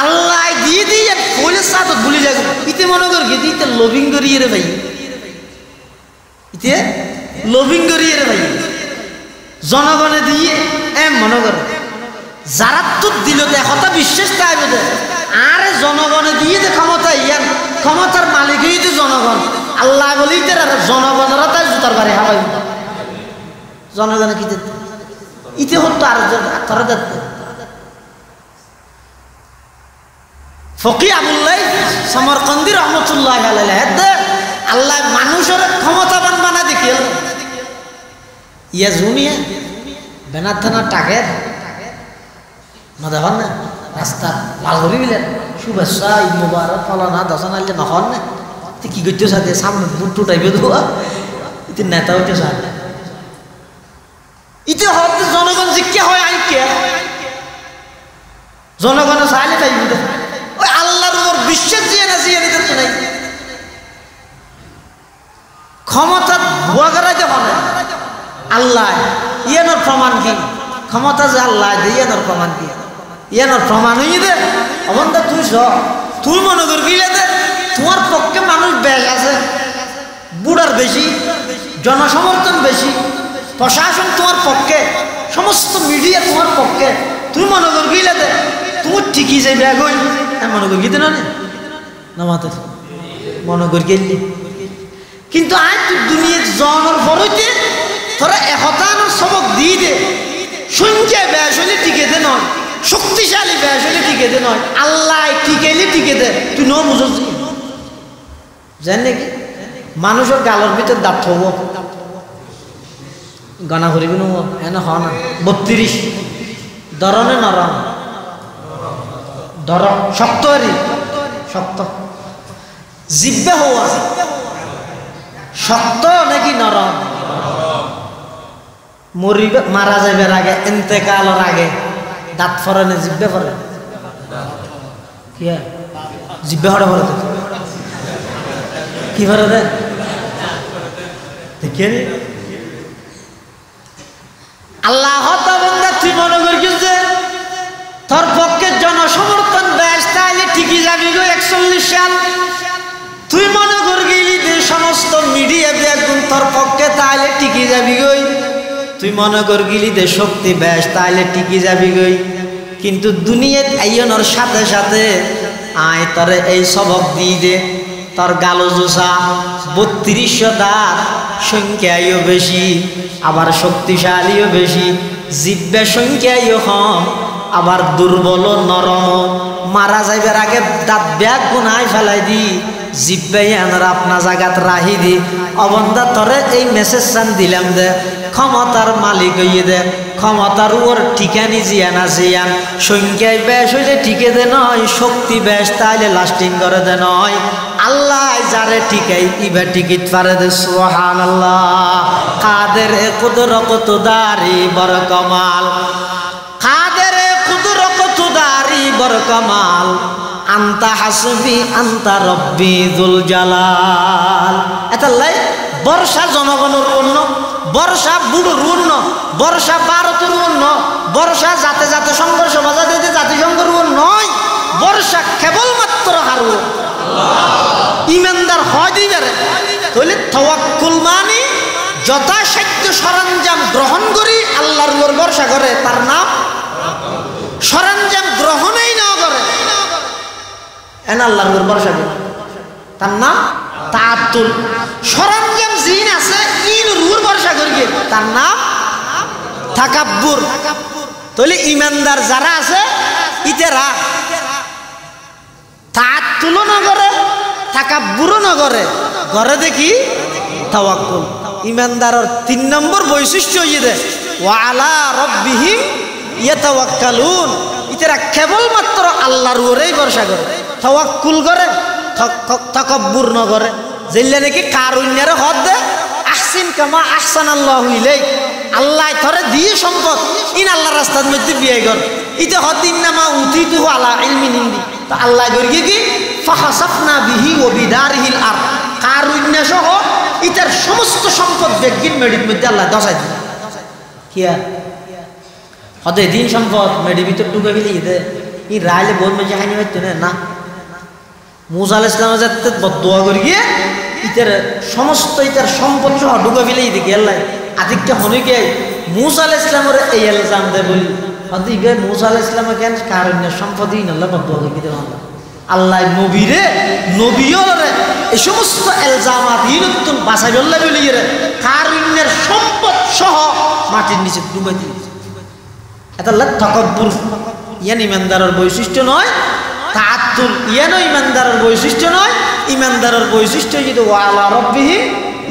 আল্লাহ দিয়ে দিয়ে বলে সাথ ভুলে যাবে ইতে মনে কর গেছি ইতে লোভিং করিয়ে রে ভাই ইতে লোভিং করিয়ে রে ভাই জনগণে দিয়ে মনে কর যারা তো দিল কথা বিশ্বাস তাই বোধ আরে জনগণে দিয়ে যে ক্ষমতা ইয়ান ক্ষমতার মালিক হইতে জনগণ আল্লাহ বলি জনগণরা তাই জুতার বাড়ি হাবাই জনগণে কি ইতে হতো আর তারা দেখতে ফকি আবুল্লাহ সমরকন্দি রহমতুল্লাহ আল্লাহ মানুষের ক্ষমতাবান বানা দেখি ইয়া জুনিয়া বেনার থানা টাকের না দেখুন না রাস্তা লাল করি বিলেন শুভেচ্ছা ঈদ মুবারক ফলানা দশন আনলে নহন না কি করতে সাথে সামনে বুট্টু টাইপে দেওয়া ইতি নেতা হইতে সাথে ইতি হতে জনগণ জিজ্ঞা হয় আই কে জনগণ চাইলে তাই ওই আল্লাহর উপর বিশ্বাস দিয়ে না দিয়ে নিতে তো নাই ক্ষমতা ভুয়া করাইতে হবে আল্লাহ ইয়ানোর প্রমাণ কি ক্ষমতা যে আল্লাহ ইয়ানোর প্রমাণ কি ইয়ানোর প্রমাণ হইয়ে দে অবন্ধা তুই তুই মনে করবি দে তোমার পক্ষে মানুষ বেশ আছে বুড়ার বেশি জনসমর্থন বেশি প্রশাসন তোমার পক্ষে সমস্ত মিডিয়া তোমার পক্ষে তুই মনে করবি দে তুই ঠিকই যাই ব্যাগ হই মনে করি গিতে না মাতে মনে করি গেলি কিন্তু আজ তুই দুনিয়া জনের পরইতে তোরা একতানোর সবক দিয়ে দে শুনছে ব্যাস হলে টিকে দে নয় শক্তিশালী ব্যাস হলে টিকে দে নয় আল্লাহ টিকেলে টিকে দে তুই ন বুঝছ জান নাকি মানুষের গালের ভিতর দাঁত হব গনা করিবি নো এনে হ না 32 ধরনে নরম ধর শক্ত আরি শক্ত জিব্বে হওয়া শক্ত নাকি নরম মরিবে মারা যাইবার আগে ইন্তেকালের আগে দাঁত ফরে না জিব্বে ফরে কি জিব্বে ফরে ফরে কি ফরে দে দেখে আল্লাহ বন্ধা তুই মনে করিস যে তোর পক্ষে জনসমর্থন বেশ তাইলে ঠিকই যাবি গো 41 সাল তুই মনে করবি যে সমস্ত মিডিয়া দেখুন তোর পক্ষে তাইলে ঠিকই যাবি গই তুই মনে করগিলি যে শক্তি বেশ তাইলে টিকি যাবি গই কিন্তু দুনিয়াত আইয়নের সাথে সাথে আয় তরে এই সবক দিয়ে দে তোর গালো জোসা 3200 দাঁত সংখ্যায়ও বেশি আবার শক্তিশালীও বেশি জিব্বে সংখ্যায়ও কম আবার দুর্বল নরম মারা যাইবার আগে দাঁত ব্যাগ গুনায় ফেলাই দি জিব্বে আনার আপনা জায়গাত রাহি দি অবন্ধা তরে এই মেসেজ সান দিলাম দে ক্ষমতার মালিক হইয়ে দে ক্ষমতার ওর ঠিকানি জিয়ানা জিয়ান সংখ্যায় বেশ হইলে টিকে দে নয় শক্তি বেশ তাইলে লাস্টিং করে দে নয় আল্লাহ যারে ঠিকাই ইবা টিকিট পারে দে সুবহানাল্লাহ কাদের কুদরত দারি বর কমাল কাদের কুদরত দারি বর কমাল আন্তা হাসবি আন্তা রব্বি যুল জালাল এটা লাই বর্ষা জনগণের অন্য বর্ষা বুড়োর অন্য, বর্ষা ভারতের অন্য, বর্ষা জাতে জাতে সংঘর্ষ বাজাতে জাতিসংঘের নয়, বর্ষা কেবলমাত্র হারু ইমানদার হয় দিবারে। তাহলে তাওয়াক্কুল মানে যথাসাধ্য সরঞ্জাম গ্রহণ করি আল্লাহর উপর ভরসা করে, তার নাম সরঞ্জাম গ্রহণই না করে এন আল্লাহর উপর ভরসা করে, তার নাম তাআত্তুল। সরঞ্জাম জিন আছে ইন রুর ভরসা করি, তার নাম তাকাব্বুর। তাহলে ইমানদার যারা আছে ইতেরা তাআত্তুলও না করে, তাকাব্বুরও না করে, ঘরে দেখি তাওয়াক্কুল। ইমানদারের 3 নম্বর বৈশিষ্ট্য হইছে ওয়া আলা রাব্বিহিম ইয়াতাওয়াক্কালুন। ইতারা কেবলমাত্র আল্লাহর উপরেই ভরসা করে, তাওয়াক্কুল করে, তাকাব্বুর না করে। যেইলা নাকি কারুন্যারে হদ দে আহসিন কামা আহসানাল্লাহু ইলাইক, আল্লাহ ধরে দিয়ে সম্পদ ইন আল্লাহর রাস্তার মধ্যে বিয়ে কর, ইতে হদ ইন্নামা উতিতুহু আলা ইলমিন ইনদি। তো আল্লাহ করি কি ফাহাসাফনা বিহি ওয়া বিদারিহিল আরদ, কারুন্যা সহ ইতার সমস্ত সম্পদ বেগিন মেডির মধ্যে আল্লাহ দশাই দিল। কিয়া হদে দিন সম্পদ মেডির ভিতর ঢুকে গেলে ইদে ই রাইলে বহুত মেজে হাইনি হইতো না। মুসা আলাইহিস সালাম যাতে বদদুয়া করি গিয়ে ইতার সমস্ত ইতার সম্পদ সহ ঢুকে গেলে ইদিকে আল্লাহ আদিকটা হনে গিয়ে মুসা আলাইহিস সালামের এই ইলজাম দে বলি হদে ইবে মুসা আলাইহিস সালাম কেন কারুন্যা সম্পদই আল্লাহ বদদুয়া করি দিতে আল্লাহ আল্লাহ নবীরে নবীরে এই সমস্ত এলজামাত ইনতুন বাসাই বললে বলি রে কারুন্যের সম্পদ সহ মাটির নিচে ডুবাই দিয়েছে। এটা আল্লাহ তাকাব্বুর ইয়ান ইমানদারের বৈশিষ্ট্য নয়, তাআত্তুল ইয়ানও ইমানদারের বৈশিষ্ট্য নয়। ইমানদারের বৈশিষ্ট্য যদি ওয়া আলা রাব্বিহিম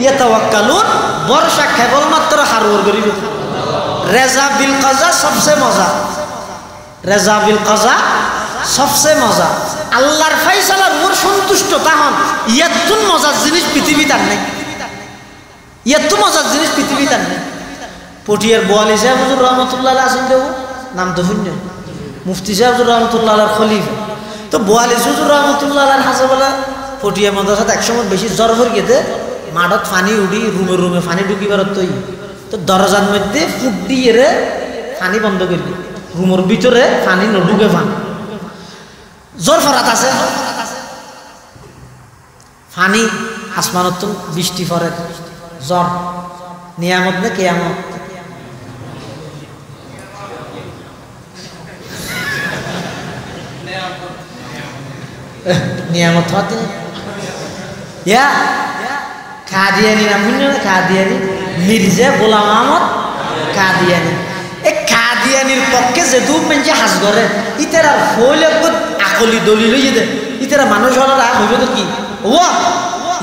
ইয়াতাওয়াক্কালুন, ভরসা কেবলমাত্র হারুর করিবে। রেজা বিল কাজা সবচেয়ে মজা, রেজা বিল কাজা সবচেয়ে মজা। আল্লাহর ফাইসালার উপর সন্তুষ্ট তাহন ইয়াতুন মজার জিনিস পৃথিবীতে আর নেই, ইয়াত মজার জিনিস পৃথিবীতে আর নেই। পটিয়ার বোয়ালি সাহেব হুজুর রহমতুল্লাহ আসেন দেব নাম তো শূন্য, মুফতি সাহেব হুজুর রহমতুল্লাহ খলিফা। তো বোয়ালি হুজুর রহমতুল্লাহ হাসাবেলা পটিয়া মাদ্রাসাত একসময় বেশি জ্বর হয়ে গেছে, মাঠত পানি উঠি রুমে রুমে পানি ঢুকিবার তৈ। তো দরজার মধ্যে ফুট দিয়ে পানি বন্ধ করে দিই, রুমের ভিতরে পানি নঢুকে পানি জোর ফরাত আছে, ফানি আসমানত বৃষ্টি ফরে জ্বর নিয়ামত না কেয়ামত। নিয়ামত হতে ইয়া কাদিয়ানি নাম শুনে না, কাদিয়ানি মির্জা গোলাম আহমদ কাদিয়ানি। এই কাদিয়ানির পক্ষে যে দু মেঞ্চে হাজ করে ইতারা ফইলে আকলি দলিল হয়ে যেতে ইতারা মানুষ হলার আগ হইবে তো কি ও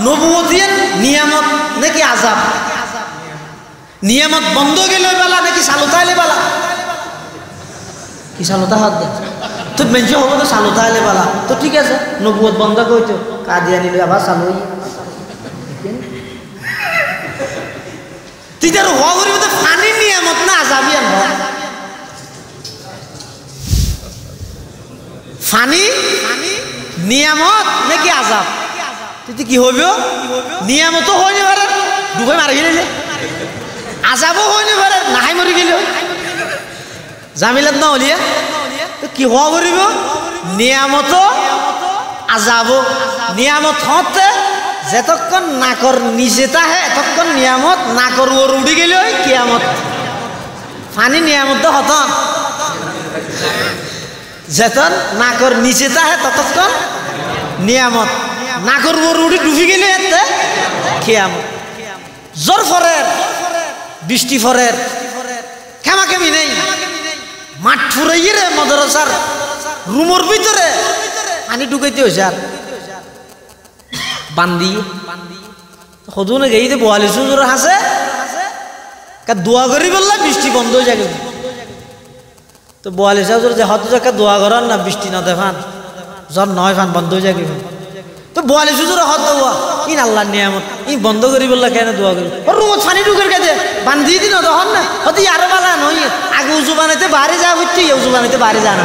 নবুয়তিয়ান নিয়ামত নাকি আজাব, নিয়ামত বন্ধ গেলে বেলা নাকি চালুতা এলে বেলা, কি চালুতা হাত দে তো মেঞ্চে হবো তো চালুতা এলে বেলা তো ঠিক আছে, নবুয়ত বন্ধ করতো কাদিয়ানি আবার চালু তিতার হওয়া করিব তো ফানি নিয়ামত না আজাবি আনব, ফানি নিয়ামত নাকি আজাব তুই কি হইব? নিয়ামতও হয়নি পারে ডুবে মারি গেলে, আজাবও হয়নি পারে নাহাই মরি গেল, জামিলাত না হলিয়া তো কি হওয়া করিব? নিয়ামত আজাব। নিয়ামত হতে যেতক্ষণ নাকর নিচে তাহে এতক্ষণ নিয়ামত, নাকর ওর উড়ি গেল কিয়ামত। ফানি নিয়ামত হত যেতন নাকর নিচে তাহে ততক্ষণ নিয়ামত, নাকর ওর উড়ি ডুবি গেলে এতে কিয়ামত। জ্বর ফরের বৃষ্টি ফরের কেমা কেমি নেই, মাঠ ফুরাইয়ে রে মদরসার রুমের ভিতরে পানি ঢুকাইতে হয়েছে আর বান্দি সদু নাকি এই যে বোয়ালি সুজোর আছে দোয়া করি বললাম বৃষ্টি বন্ধ হয়ে যাবে। তো বোয়ালি সাহুজুর যে হত জায়গা দোয়া করার না বৃষ্টি না দেখান জ্বর নয় ফান বন্ধ হয়ে যাবে। তো বোয়ালি সুজোর হত দোয়া ইন আল্লাহ নিয়ামত ই বন্ধ করি বললা কেন দোয়া করি ওর রুমত ফানি ঢুকের কাজে বান্ধি দিন তখন না হতে আরো বালা নয় আগে উজু বানাইতে বাড়ি যা হচ্ছে উজু বানাইতে বাড়ি যা না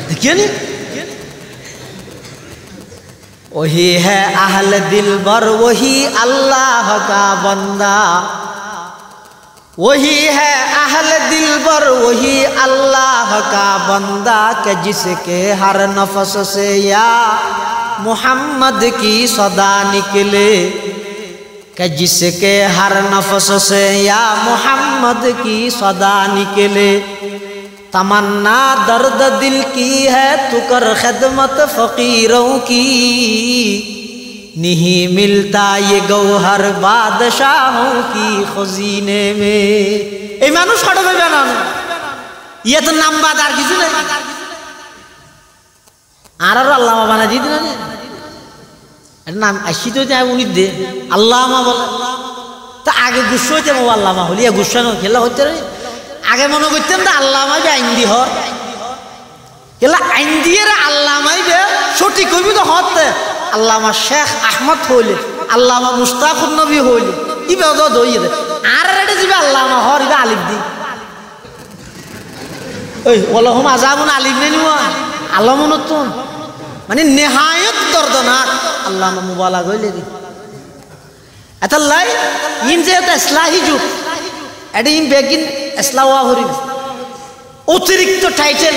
দেখিয়ে নি वही है अहले दिलबर वही अल्लाह का बंदा, वही है अहले दिलबर वही अल्लाह का बंदा के जिसके हर नफस से या मोहम्मद की सदा निकले, के जिसके हर नफस से या मोहम्मद की सदा निकले। तमन्ना दर्द दिल की है तू कर खिदमत फकीरों की, नहीं मिलता ये गौहर बादशाहों की खजीने में। এই মানুষ কত ভাবে না ইয়ে তো নাম বাদ আর কিছু নাই। আর আল্লামা বানা দিত না এর নাম আসি তো যায় উনি দে আল্লামা বলে। তা আগে গুচ্ছ হইতে আল্লামা হলি গুচ্ছানো খেলা হইতে আগে মনে করতেন তো আল্লামাই বে আইন দি হর খেলা আইন দিয়ে আল্লামাই বে সঠিক হইবি তো হতে। আল্লামা শেখ আহমদ হইলে আল্লামা মুস্তাফুর নবী হইলে ইবে তো দইয়ে দে আর রেডে দিবে আল্লামা হর ইবে আলিফ দি ওই ওয়ালাহুম আযাবুন আলিফ নে নিওয়া আল্লামনতুন মানে নেহায়ত দর্দনাক আল্লামা মুবালাগ হইলে দি এতাল্লাই ইন যে এটা ইসলাহি যুগ এডি ইন বেগিন ইসলাওয়া হরি অতিরিক্ত টাইটেল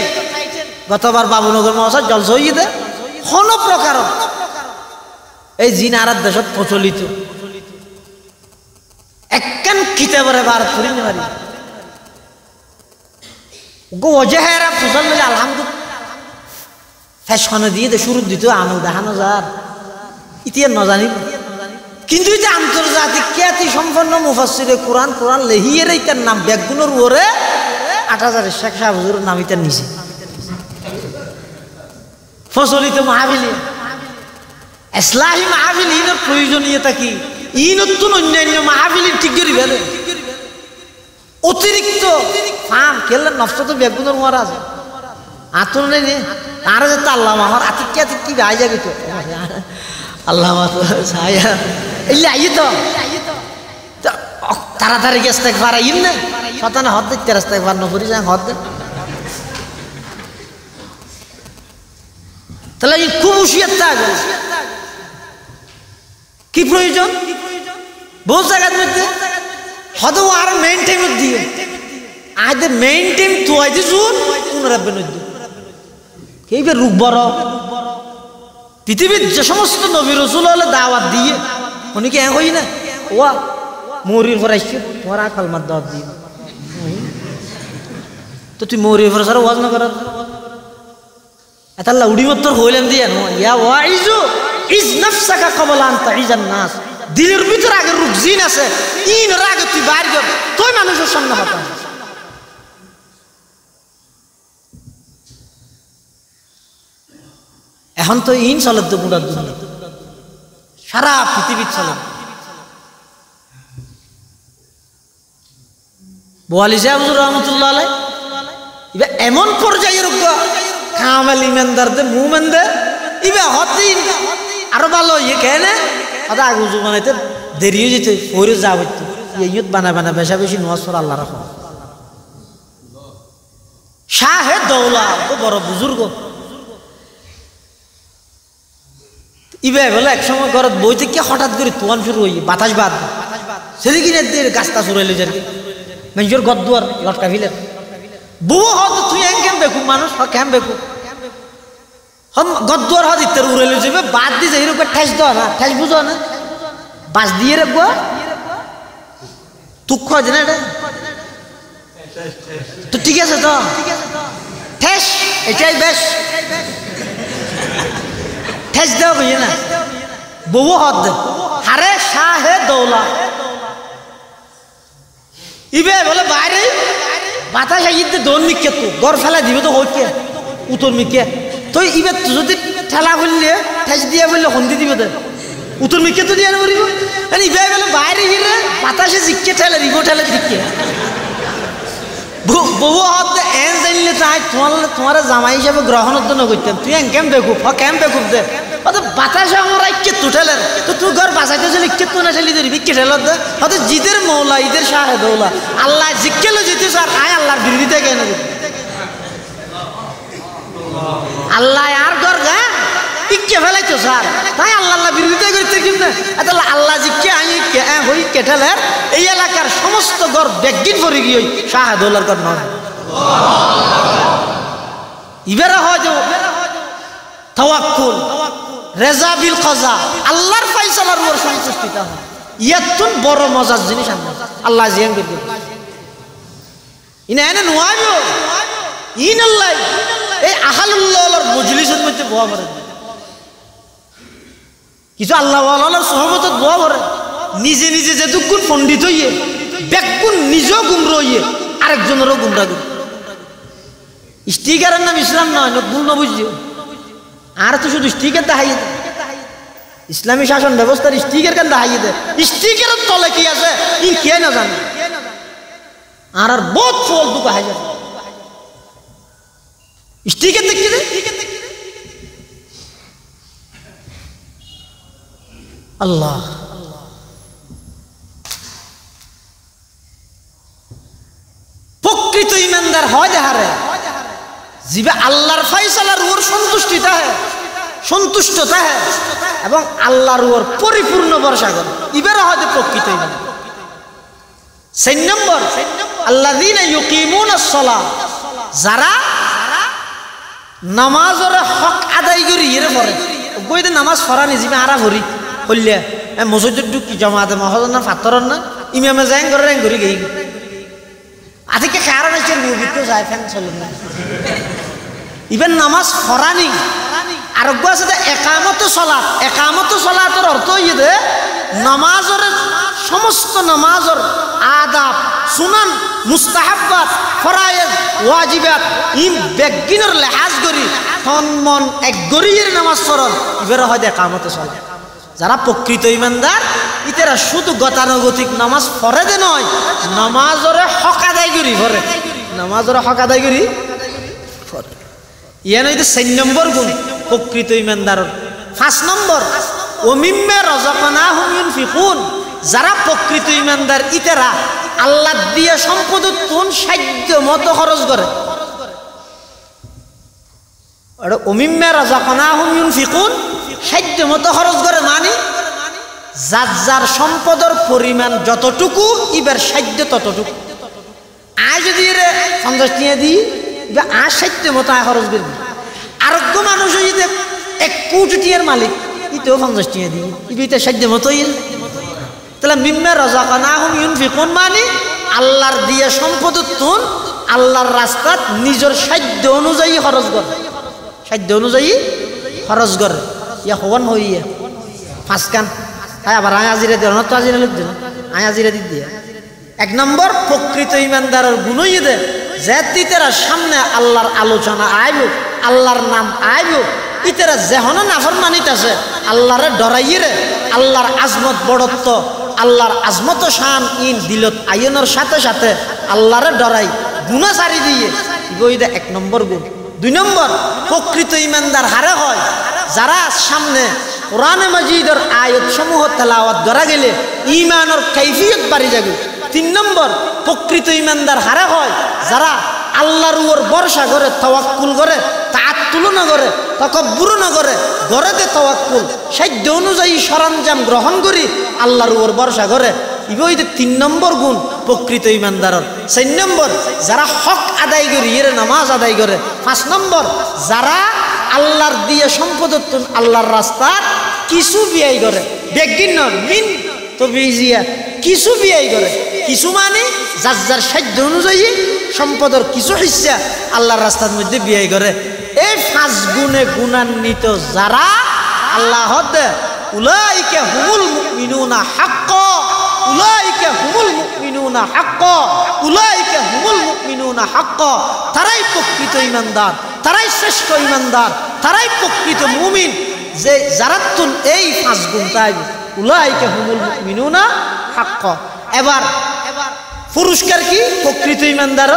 গতবার বাবুনগর মহাশয় জলসা হইয়ে দে কোন প্রকার এই জিন আরাত দেশত প্রচলিত একখান কিতাবরে বার করি না পারি গো ওজেহেরা ফুসল মিলে আলহামদুলিল্লাহ ফ্যাশনে দিয়ে দে শুরু দিত আমল দেখানো যার ইতিহাস ন জানি কিন্তু এই যে আন্তর্জাতিক খ্যাতি সম্পন্ন মুফাসসিরে কোরআন কোরআন লেহিয়ের এইটার নাম ব্যাগগুলোর ওরে ৮০০০ শেখ সাহেব হুজুরের নাম ইতার নিচে প্রচলিত মাহফিলে ইসলাহি মাহফিল ইনের প্রয়োজনীয়তা কি ইনতুন অন্যান্য মাহফিলের ঠিক করি বেলে অতিরিক্ত ফাম কেলে নষ্ট তো ব্যাগগুলোর ওরা আছে আতর নেই আর যে আল্লামা হর আতিক্যা কি আই যাবি তো আল্লামা তো ছায়া এলে আই তো তাড়াতাড়ি গেছে একবার আইন না শতানা হদ দেখতে রাস্তা একবার নপুরি যায় হদ তাহলে খুব হুঁশিয়ার থাকবে কি প্রয়োজন বহু জায়গার মধ্যে হদ আর মেইন টাইমের দিয়ে আজ মেইন টাইম তো আজ জুন পুনরাব্বে নদ্য কেইবে রূপ বড় পৃথিবীর যে সমস্ত নবী রাসূল হলে দাওয়াত দিয়ে উনি কি হই না ওয়া মৌরির পর আসছে তোরা কালমার দাওয়াত দিয়ে তো তুই মৌরির পর সারা ওয়াজ না করার এতাল্লা উড়ি মত হইলেন দিয়ে ইয়া ওয়াইজু ইজ নাফসাকা ক্বাবলা আন তাইজান নাস দিলের ভিতর আগে রূপ জিন আছে ইন আগে তুই বাইর কর তুই মানুষের সামনে হতা এখন তো ইন চলে তো পুরা দুনিয়া সারা পৃথিবী চলে বোয়ালি সাহেব হুজুর রহমতুল্লাহ আলাইহি ইবা এমন পর্যায়ের কামাল ইমানদারদের মুমিনদের ইবা হদিন আরো ভালো ইয়ে কেন আদা আগুজু বানাইতে দেরি হয়ে যেতে ওরে যা হইতো ইয়ত বানা বানা বেশা বেশি নওয়াজ পড়া আল্লাহ রাখো শাহে দৌলা ও বড় বুজুর্গ ইবে বলে এক সময় ঘরত বইতে কি হঠাৎ করে তুয়ান শুরু হই বাতাস বাদ সেদিকে নে গাছটা চুরাইলে যার মেজর গদ্দুয়ার লটকা ফিলে বউ হত তুই কেম বেকু মানুষ কেম বেকু হম গদ্দুয়ার হত ইত্যার উড়াইলে যাবে বাদ দিয়ে যাই রূপে ঠেস দেওয়া না ঠেস বুঝো না বাস দিয়ে রাখবো তুক খোঁজ না এটা তো ঠিক আছে তো ঠেস এটাই বেশ ঠেস দেওয়া বুঝে না বউ হদ হারে শাহে দৌলা ইবে বলে বাইরে বাতাস আইতে দৌড় মিকে তো গড় ফেলা দিবে তো হইকে উত্তর মিকে তো ইবে যদি ঠেলা করলে ঠেস দিয়ে বললে হন্দি দিবে তো উত্তর মিকে তো দিয়ে না বলিব ইবে বলে বাইরে গিয়ে বাতাসে জিকে ঠেলে দিব ঠেলে দিকে বউ হদ এন জানলে তাই তোমার জামাই হিসাবে গ্রহণের জন্য করতাম তুই কেম বেকুব কেম বেকুব দে বাতাসে আমরা ইকে তু ঠেলের তো তুই ঘর বাঁচাইতে চলে ইকে তো না ঠেলি ধরবি কে ঠেলত দে হয়তো জিদের মৌলা ঈদের শাহে দৌলা আল্লাহ জিজ্ঞেলো জিতে স্যার আয় আল্লাহর বিরোধিতা কেন আল্লাহ আর ঘর গা ই কে ফেলাইতো স্যার তাই আল্লাহ বিরোধিতা করতে কিন্তু তাহলে আল্লাহ জি কে আই কে হই কেঠালের এই এলাকার সমস্ত ঘর বেগিন ভরে গিয়ে শাহাদুল্লাহর ঘর নয় ইবেরা হয় যে তাওয়াক্কুল রেজা বিল কাজা আল্লাহর ফয়সালার উপর সন্তুষ্টিতা হয় ইয়াতুন বড় মজার জিনিস আল্লাহ জিয়ান করবে ইনা এনে নোয়াইবো ইনাল্লাহ এই আহালুল্লাহর মজলিসের মধ্যে বয়া করে কিছু আল্লাহ ওয়ালার সহমতত বয়া করে নিজে নিজে যেটুকুন পণ্ডিত হইয়ে বেগুন নিজেও গুমরা হইয়ে আরেকজনেরও গুমরা করে স্টিকারের নাম ইসলাম নয় গুম না বুঝছে আর তো শুধু স্টিকার দেখাইয়ে দেয় ইসলামী শাসন ব্যবস্থার স্টিকার কেন দেখাইয়ে দেয় স্টিকারের তলে কি আছে ই কে না জানে আর বহুত ফল দুঃখ হাই যাবে স্টিকার দেখতে দে আল্লাহ প্রকৃত ইমানদার হয় যাহারে জিবে আল্লাহর ফয়সালার উপর সন্তুষ্টিতা হয় সন্তুষ্টতা হয় এবং আল্লাহর উপর পরিপূর্ণ ভরসা করে ইবারে হয় প্রকৃত ইমান 4 নম্বর আল্লাযীনা ইউকিমুনাস সালাহ যারা নামাজের হক আদায় করি এর পরে কইতে নামাজ পড়ানি জিবে আরা ভরি কইলে মসজিদে ঢুকি জামাতে মহল না ফাতরন না ইমামে যাই করে রেং করি গই আজকে কারণ আছে মুভিতে যায় ফ্যান চলে না ইবেন নামাজ পড়ানি আর আছে একামত সালাতের অর্থ ইয়ে নামাজের সমস্ত নামাজের আদাব সুনান মুস্তাহাব্বাত ফরায়েজ ওয়াজিবাত ইন বেগিনের লেহাজ করি তন মন এক গরিয়ের নামাজ পড়ন ইবের হয় একামত সালাত যারা প্রকৃত ইমানদার ইতেরা শুধু গতানুগতিক নামাজ পড়ে দে নয় নামাজের হক আদায় করি পড়ে নামাজের হক আদায় করি পড়ে ইয়ান হইতে 4 নম্বর গুণ প্রকৃত ইমানদারের 5 নম্বর ওমিম্মা রাযাকনাহুম ইউনফিকুন যারা প্রকৃত ইমানদার ইতেরা আল্লাহ দিয়ে সম্পদ তুন সাধ্য মতো খরচ করে আর ওমিম্মা রাযাকনাহুম ইউনফিকুন সাধ্য মতো খরচ করে মানে যার যার সম্পদের পরিমাণ যতটুকু ইবার সাধ্য ততটুকু আজ যদি 50 টাকা দিই আর সাধ্য মতো আয় খরচ করবি আরোগ্য মানুষ যদি 1 কোটি টাকার মালিক ইতেও 50 টাকা দিই ইবিতে সাধ্য মতোই তাহলে মিম্মা রাযাকনাহুম ইউনফিকুন মানে আল্লাহর দিয়ে সম্পদ তুন আল্লাহর রাস্তাত নিজের সাধ্য অনুযায়ী খরচ করে সাধ্য অনুযায়ী খরচ করে ইয়া হওয়ান হইয়া 5 কান তাই আবার আয়াজিরা দিয়ে অনত আজিরা লিখ দিল আয়াজিরা দি দিয়ে 1 নম্বর প্রকৃত ইমানদারের গুণই দে যে তিতেরা সামনে আল্লাহর আলোচনা আইব আল্লাহর নাম আইব ইতেরা যেহন নাফরমানিত আছে আল্লাহরে ডরাইয়ে আল্লাহর আজমত বড়ত্ব আল্লাহর আজমত শান ইন দিলত আয়নের সাথে সাথে আল্লাহরে ডরাই গুনাহ সারি দিয়ে ইবইদা 1 নম্বর গুণ 2 নম্বর প্রকৃত ইমানদার হারে হয় যারা সামনে কোরআনে মাজিদের আয়াত সমূহ তেলাওয়াত করা গেলে ঈমানের কাইফিয়ত বাড়ি যাবে 3 নম্বর প্রকৃত ইমানদার হারে হয় যারা আল্লাহর উপর ভরসা করে তাওয়াক্কুল করে তাআত্তুল না করে তাকাব্বুর না করে গরেতে তাওয়াক্কুল সাধ্য অনুযায়ী সরঞ্জাম গ্রহণ করি আল্লাহর উপর ভরসা করে ইবইতে 3 নম্বর গুণ প্রকৃত ইমানদারের 4 নম্বর যারা হক আদায় করে এর নামাজ আদায় করে 5 নম্বর যারা আল্লাহর দিয়ে সম্পদ আল্লাহর রাস্তা কিছু বিয়াই করে বেগিন মিন তবিজিয়া কিছু বিয়াই করে কিছু মানে যার যার সাধ্য অনুযায়ী সম্পদের কিছু হিস্সা আল্লাহর রাস্তার মধ্যে বিয়াই করে এই 5 গুণে গুণান্বিত যারা আল্লাহ উলাইকা হুমুল মুমিনুনা হাক্কা উলাইকা হুমুল মুমিনুনা হাক্কা উলাইকা হুমুল মুমিনুনা হাক্কা তারাই প্রকৃত ঈমানদার তারাই শ্রেষ্ঠ ঈমানদার তারাই প্রকৃত মুমিন যে যারা তুন এই 5 গুণ তাই উলাইকা হুমুল মুমিনুনা হাক্কা এবার পুরস্কার কি প্রকৃত ঈমানদার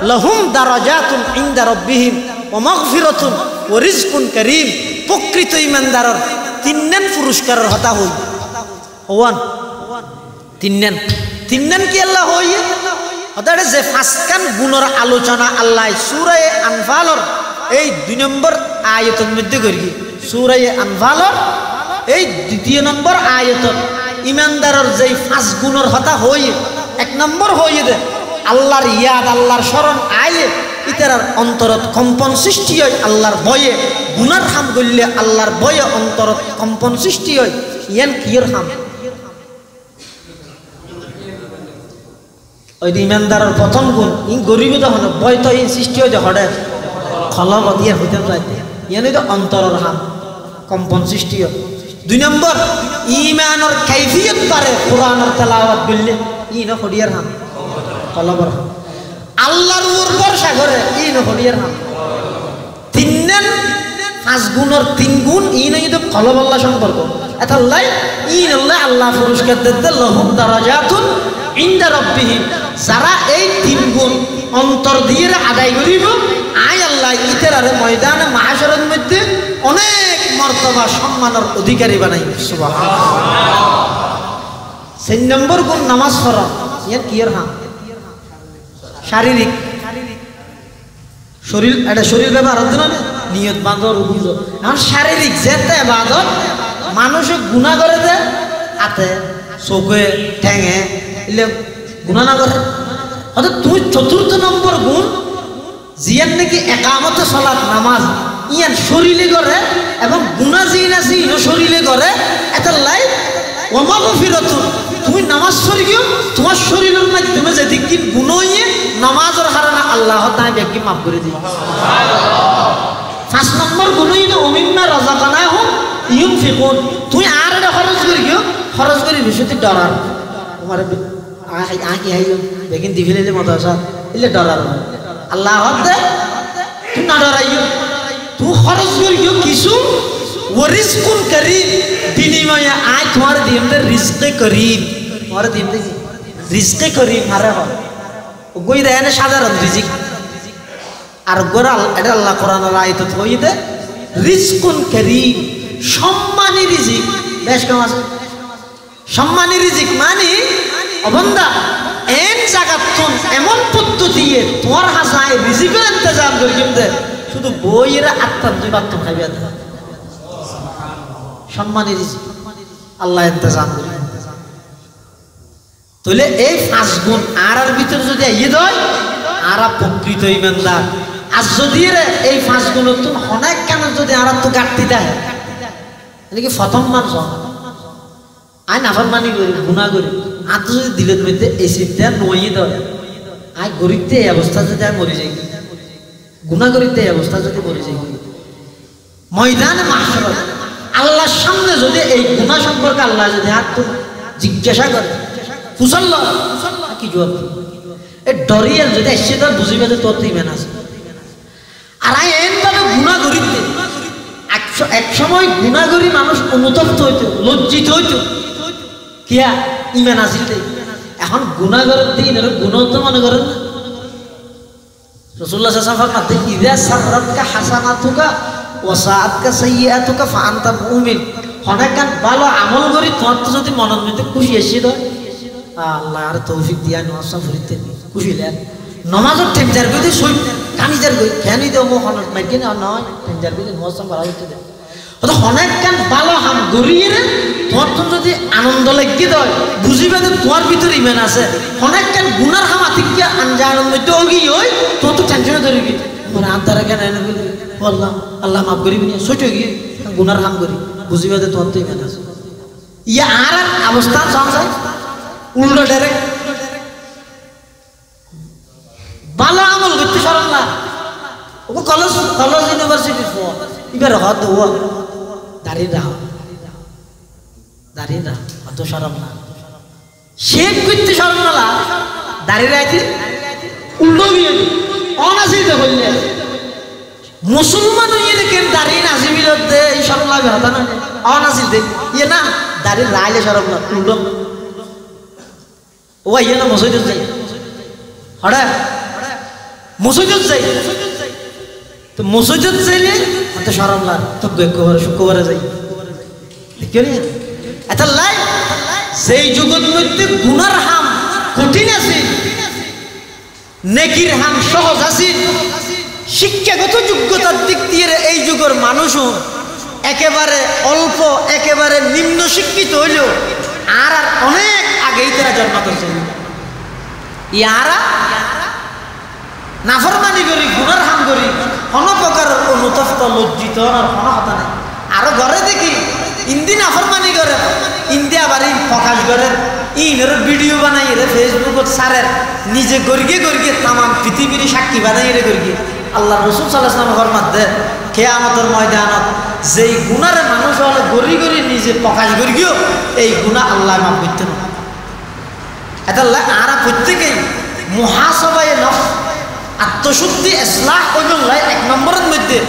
লাহুম দারাজাতুন ইনদা রাব্বিহিম ওয়া মাগফিরাতুন ওয়া রিজকুন কারীম প্রকৃত ঈমানদারের 3 নং পুরস্কারের হতা হই হওয়ান 3 নং কি আল্লাহ হইয়ে ওদারে যে 5 কান গুণের আলোচনা আল্লাহ সূরা আনফালের এই 2 নম্বর আয়াতের মধ্যে করি সূরা আনফালর এই 2 নম্বর আয়াত ইমানদারের যেই 5 গুণের হতা হই 1 নম্বর হই দে আল্লাহর ইয়াদ আল্লাহর শরণ আয়ে ইতার অন্তরত কম্পন সৃষ্টি হয় আল্লাহর ভয়ে গুনার হাম করলে আল্লাহর ভয়ে অন্তরত কম্পন সৃষ্টি হয় ইয়ান কিয়র হাম ওই ইমানদারের প্রথম গুণ ই গরিব তখন ভয় তো এই সৃষ্টি হয় হড়ে খলব দিয়ে হইতে যাইতে ইয়ানি তো অন্তরের হাম কম্পন সৃষ্টি হয় 2 নম্বর ঈমানের কাইফিয়ত পারে কোরআনের তেলাওয়াত করলে ই ন হডিয়ার হাম কলবর হাম আল্লাহর উপর ভরসা করে ই ন হডিয়ার হাম 5 গুণের 3 গুণ ই ন কিন্তু কলব আল্লাহ সম্পর্ক এতাল্লাই ই নল্লাহ আল্লাহ পুরস্কার দেতে লাহুম দারাজাতুন ইনদা রাব্বিহিম যারা এই 3 গুণ অন্তর দিয়ে আদায় করিব আয় আল্লাহ ইতারে ময়দানে মাহশরের মধ্যে অনেক মর্তবা সম্মানের অধিকারী বানাই সুবহানাল্লাহ 3 নম্বর গুণ নামাজ পড়া ইয়ার কিয়র হাম শারীরিক শরীর এটা শরীর ব্যবহার হতো না নিয়ত বাঁধর রুকুজ এখন শারীরিক যেতে ইবাদত মানুষে গুনাহ করে দে হাতে চোখে ঠ্যাঙে এলে গুনাহ না করে অর্থাৎ তুমি 4th নম্বর গুণ জিয়ান নাকি একামতে সালাত নামাজ ইয়ান শরীরে করে এবং গুনাহ জিন আছে ইনো শরীরে করে এটা লাই ওয়ামাগফিরাতু তুমি নামাজ পড়ি গিয়ে তোমার শরীরের মাধ্যমে যদি কি গুনাহ হইয়ে নামাজের হারানা আল্লাহ তাআলা ব্যক্তি maaf করে দিবে সুবহানাল্লাহ 5 নম্বর গুণ হইলো ওমিন্না রাযাকানাহুম ইউনফিকুন তুই আর এটা খরচ করি বিষয়টি ডরার তোমার আকি আইলো বেগিন দিবিলে মত আসা ইলে ডরার আল্লাহ হদে তুই না ডরাইও তুই খরচ করিও কিছু ওয়ারিজকুন করিম বিনিময়ে আয় তোমার দিমতে রিজকে করিম তোমার দিমতে রিজকে করিম আরে হয় গই দেয় না সাধারণ রিজিক আর গোরাল এটা আল্লাহ কোরআনের আয়াতে হইতে রিজকুন করিম সম্মানী রিজিক বেশ কম আছে সম্মানী রিজিক মানে অবন্দা এন জাগাতুন এমন পদ্ধতি তোমার হাসায় রিজিকের ইন্তজাম করি কিন্তু শুধু বইয়ের আত্মার দুই বাত্তম খাইবে সম্মানী রিজিক আল্লাহ ইন্তজাম করে তাহলে এই 5 গুণ আর ভিতর যদি আইয়ে দেয় আর প্রকৃত ইমানদার আর যদি এই 5 গুণ তুমি অনেক কেন যদি আর তো ঘাটতি দেয় কি প্রথম মানুষ আই নাফরমানি করি গুনাহ করি আর তো যদি দিলের মধ্যে এই চিন্তা নইয়ে দেয় আই গরিবতে এই অবস্থা যদি আমি মরে যাই গুনাহ করিতে এই অবস্থা যদি মরে যাই ময়দানে মাহশর আল্লাহর সামনে যদি এই গুনাহ সম্পর্কে আল্লাহ যদি হাত জিজ্ঞাসা করে ফুসল্লা কি জবাব এই ডরিয়াল যদি এসে তো বুঝিবে যে তোর ইমান আছে আর আই এনভাবে গুনাহ করিতে এক সময় গুনাহ করি মানুষ অনুতপ্ত হইতো লজ্জিত হইতো কিয়া ইমান আসিল এখন গুনাহ করার দিন আর গুনাহ তো মনে করেন না রাসূলুল্লাহ সাল্লাল্লাহু আলাইহি ওয়াসাল্লাম ইযা সাররাতকা হাসানাতুকা ওয়া সাআতকা সাইয়্যাতুকা ফাআনতা মুমিন অনেকখান ভালো আমল করি তোর তো যদি মনের মধ্যে খুশি এসে দেয় আল্লাহ আর তৌফিক দিয়া নওয়াজ ফরিতে খুশি লে নামাজের টেনজার কই দে সই কানিজার কই ফ্যানি দেও মো হনত মাইকে না নয় টেনজার কই দে নওয়াজ বাড়া হইতে দে তো অনেকখান ভালো হাম গরিয়ে তোর তো যদি আনন্দ লাগি দেয় বুঝিবে যে তোর ভিতরে ইমান আছে অনেকখান গুনার হাম আতিকে আনজানের মধ্যে ওগি হই তো তো টেনশনে ধরিবি মোর আন্তারা কেন এনে কই আল্লাহ আল্লাহ maaf করিবি না ছোট গিয়ে গুনার হাম করি বুঝিবে যে তোর তো ইমান আছে ইয়া আর অবস্থা সংসার উল্টো ডাইরেক্ট ভালো আমল করতে পারেন না ওকে কলেজ ইউনিভার্সিটি এবার হত ও দাঁড়িয়ে রাহ অত সরম না শেখ করতে সরম না দাঁড়িয়ে রাখতে উল্টো বিয়ে অনাসিত বললে মুসলমান হইয়ে দেখেন দাঁড়িয়ে নাসি বিরুদ্ধে এই সরম লাগে হতা না অনাসিতে ইয়ে না দাঁড়িয়ে রাইলে সরম না উল্টো ও ইয়ে না মসজিদে যাই হঠাৎ মসজিদে যাই তো মসজিদে যাইলে অত সরম লাগ তো শুক্রবারে যাই দেখিও নি এটা লাই সেই যুগের মধ্যে গুনার হাম কঠিন আছে নেকির হাম সহজ আছে শিক্ষাগত যোগ্যতার দিক দিয়ে এই যুগের মানুষও একেবারে অল্প একেবারে নিম্ন শিক্ষিত হইলেও আর অনেক আগেই তারা জন্মাতেছে ইয়ারা নাফরমানি করি গুনার হাম করি কোনো প্রকারের অনুতপ্ত লজ্জিত আর কোনো কথা নেই আরো ঘরে দেখি ইন্দি নাফরমানি করে ইন্দি আবার এই প্রকাশ করে ইনের ভিডিও বানাই রে ফেসবুকত সারের নিজে গড়িয়ে গড়িয়ে তামাম পৃথিবীর সাক্ষী বানাই রে গড়িয়ে আল্লাহ রসুল সাল্লাল্লাহু আলাইহি ওয়াসাল্লাম ফরমাতে কিয়ামতের ময়দানত যেই গুনার মানুষ হলে গড়ি গড়ি নিজে প্রকাশ করিও এই গুনাহ আল্লাহ মাফ করতে না এটা আরা প্রত্যেকেই মুহাসাবায়ে নফস আত্মশুদ্ধি ইসলাহ এবং এক নম্বরের মধ্যে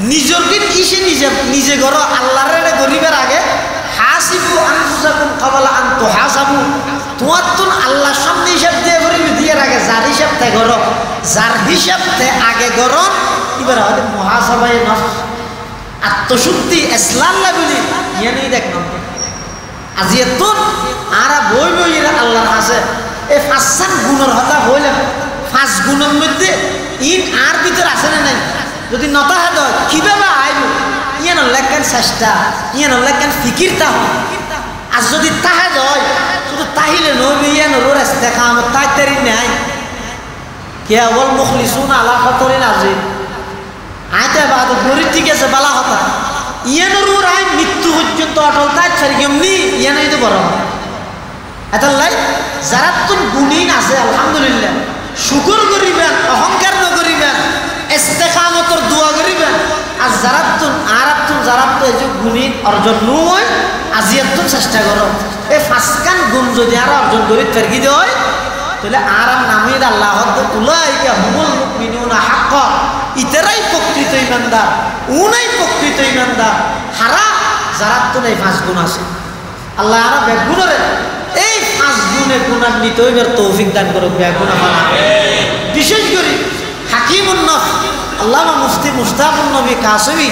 নিজরকে ইসে নিজে নিজে করো আল্লাহর গরিবের আগে হাসিবু আনফুসাকুম ক্বাবলা আন তুহাসাবু তোমার তো আল্লাহর সামনে হিসাব দিয়ে গরিব দিয়ে আগে যার হিসাব তে করো যার হিসাব তে আগে করো এবার হবে মুহাসাবায়ে নফস আত্মশুদ্ধি ইসলাম বলি ইয়ানি দেখ নম্বর আজি তো আরা বই বই আল্লাহর কাছে এই পাঁচটা গুণের কথা বললাম পাঁচ গুণের মধ্যে ইন আর ভিতর আছে না নাই যদি নতা হাত হয় কিভাবে আইব ইয়ান লেখেন চেষ্টা ইয়ান লেখেন ফিকির তাহ আর যদি তাহে হয় শুধু তাহিলে নবী ইয়ান রোরেস দেখা আমার তাই তারি নাই কেবল মুখলিসুন আলা খতরিন আজিম আইতে বাদ গরিব ঠিক আছে বালা হতা ইয়ান রোর আই মৃত্যু পর্যন্ত অটল তাই ছাড়ি কেমনি ইয়ানই তো বড় এটা লাই যারা তো গুণীন আছে আলহামদুলিল্লাহ শুকর করিবেন অহংকার নকরিবেন ইস্তেকামতর দোয়া করিবেন আর যারা তো এই যে গুণী অর্জন নয় আজিয়াত চেষ্টা করো এই ফাঁসকান গুণ যদি আর অর্জন করি ফেরকি দেয় তাহলে আর নামের আল্লাহ উলাইকা হুমুল মুমিনুনা হাক্কা ইতারাই প্রকৃত ইমানদার উনাই প্রকৃত ইমানদার হারা যারা তো এই পাঁচ গুণ আছে আল্লাহ আর বেগুণরে এই পাঁচ গুণে গুণার নিতে হইবার তৌফিক দান করো বেগুনা মানা বিশেষ করে হাকিমুন নফস আল্লামা মুফতি মুশতাকুন নবী কাসেমি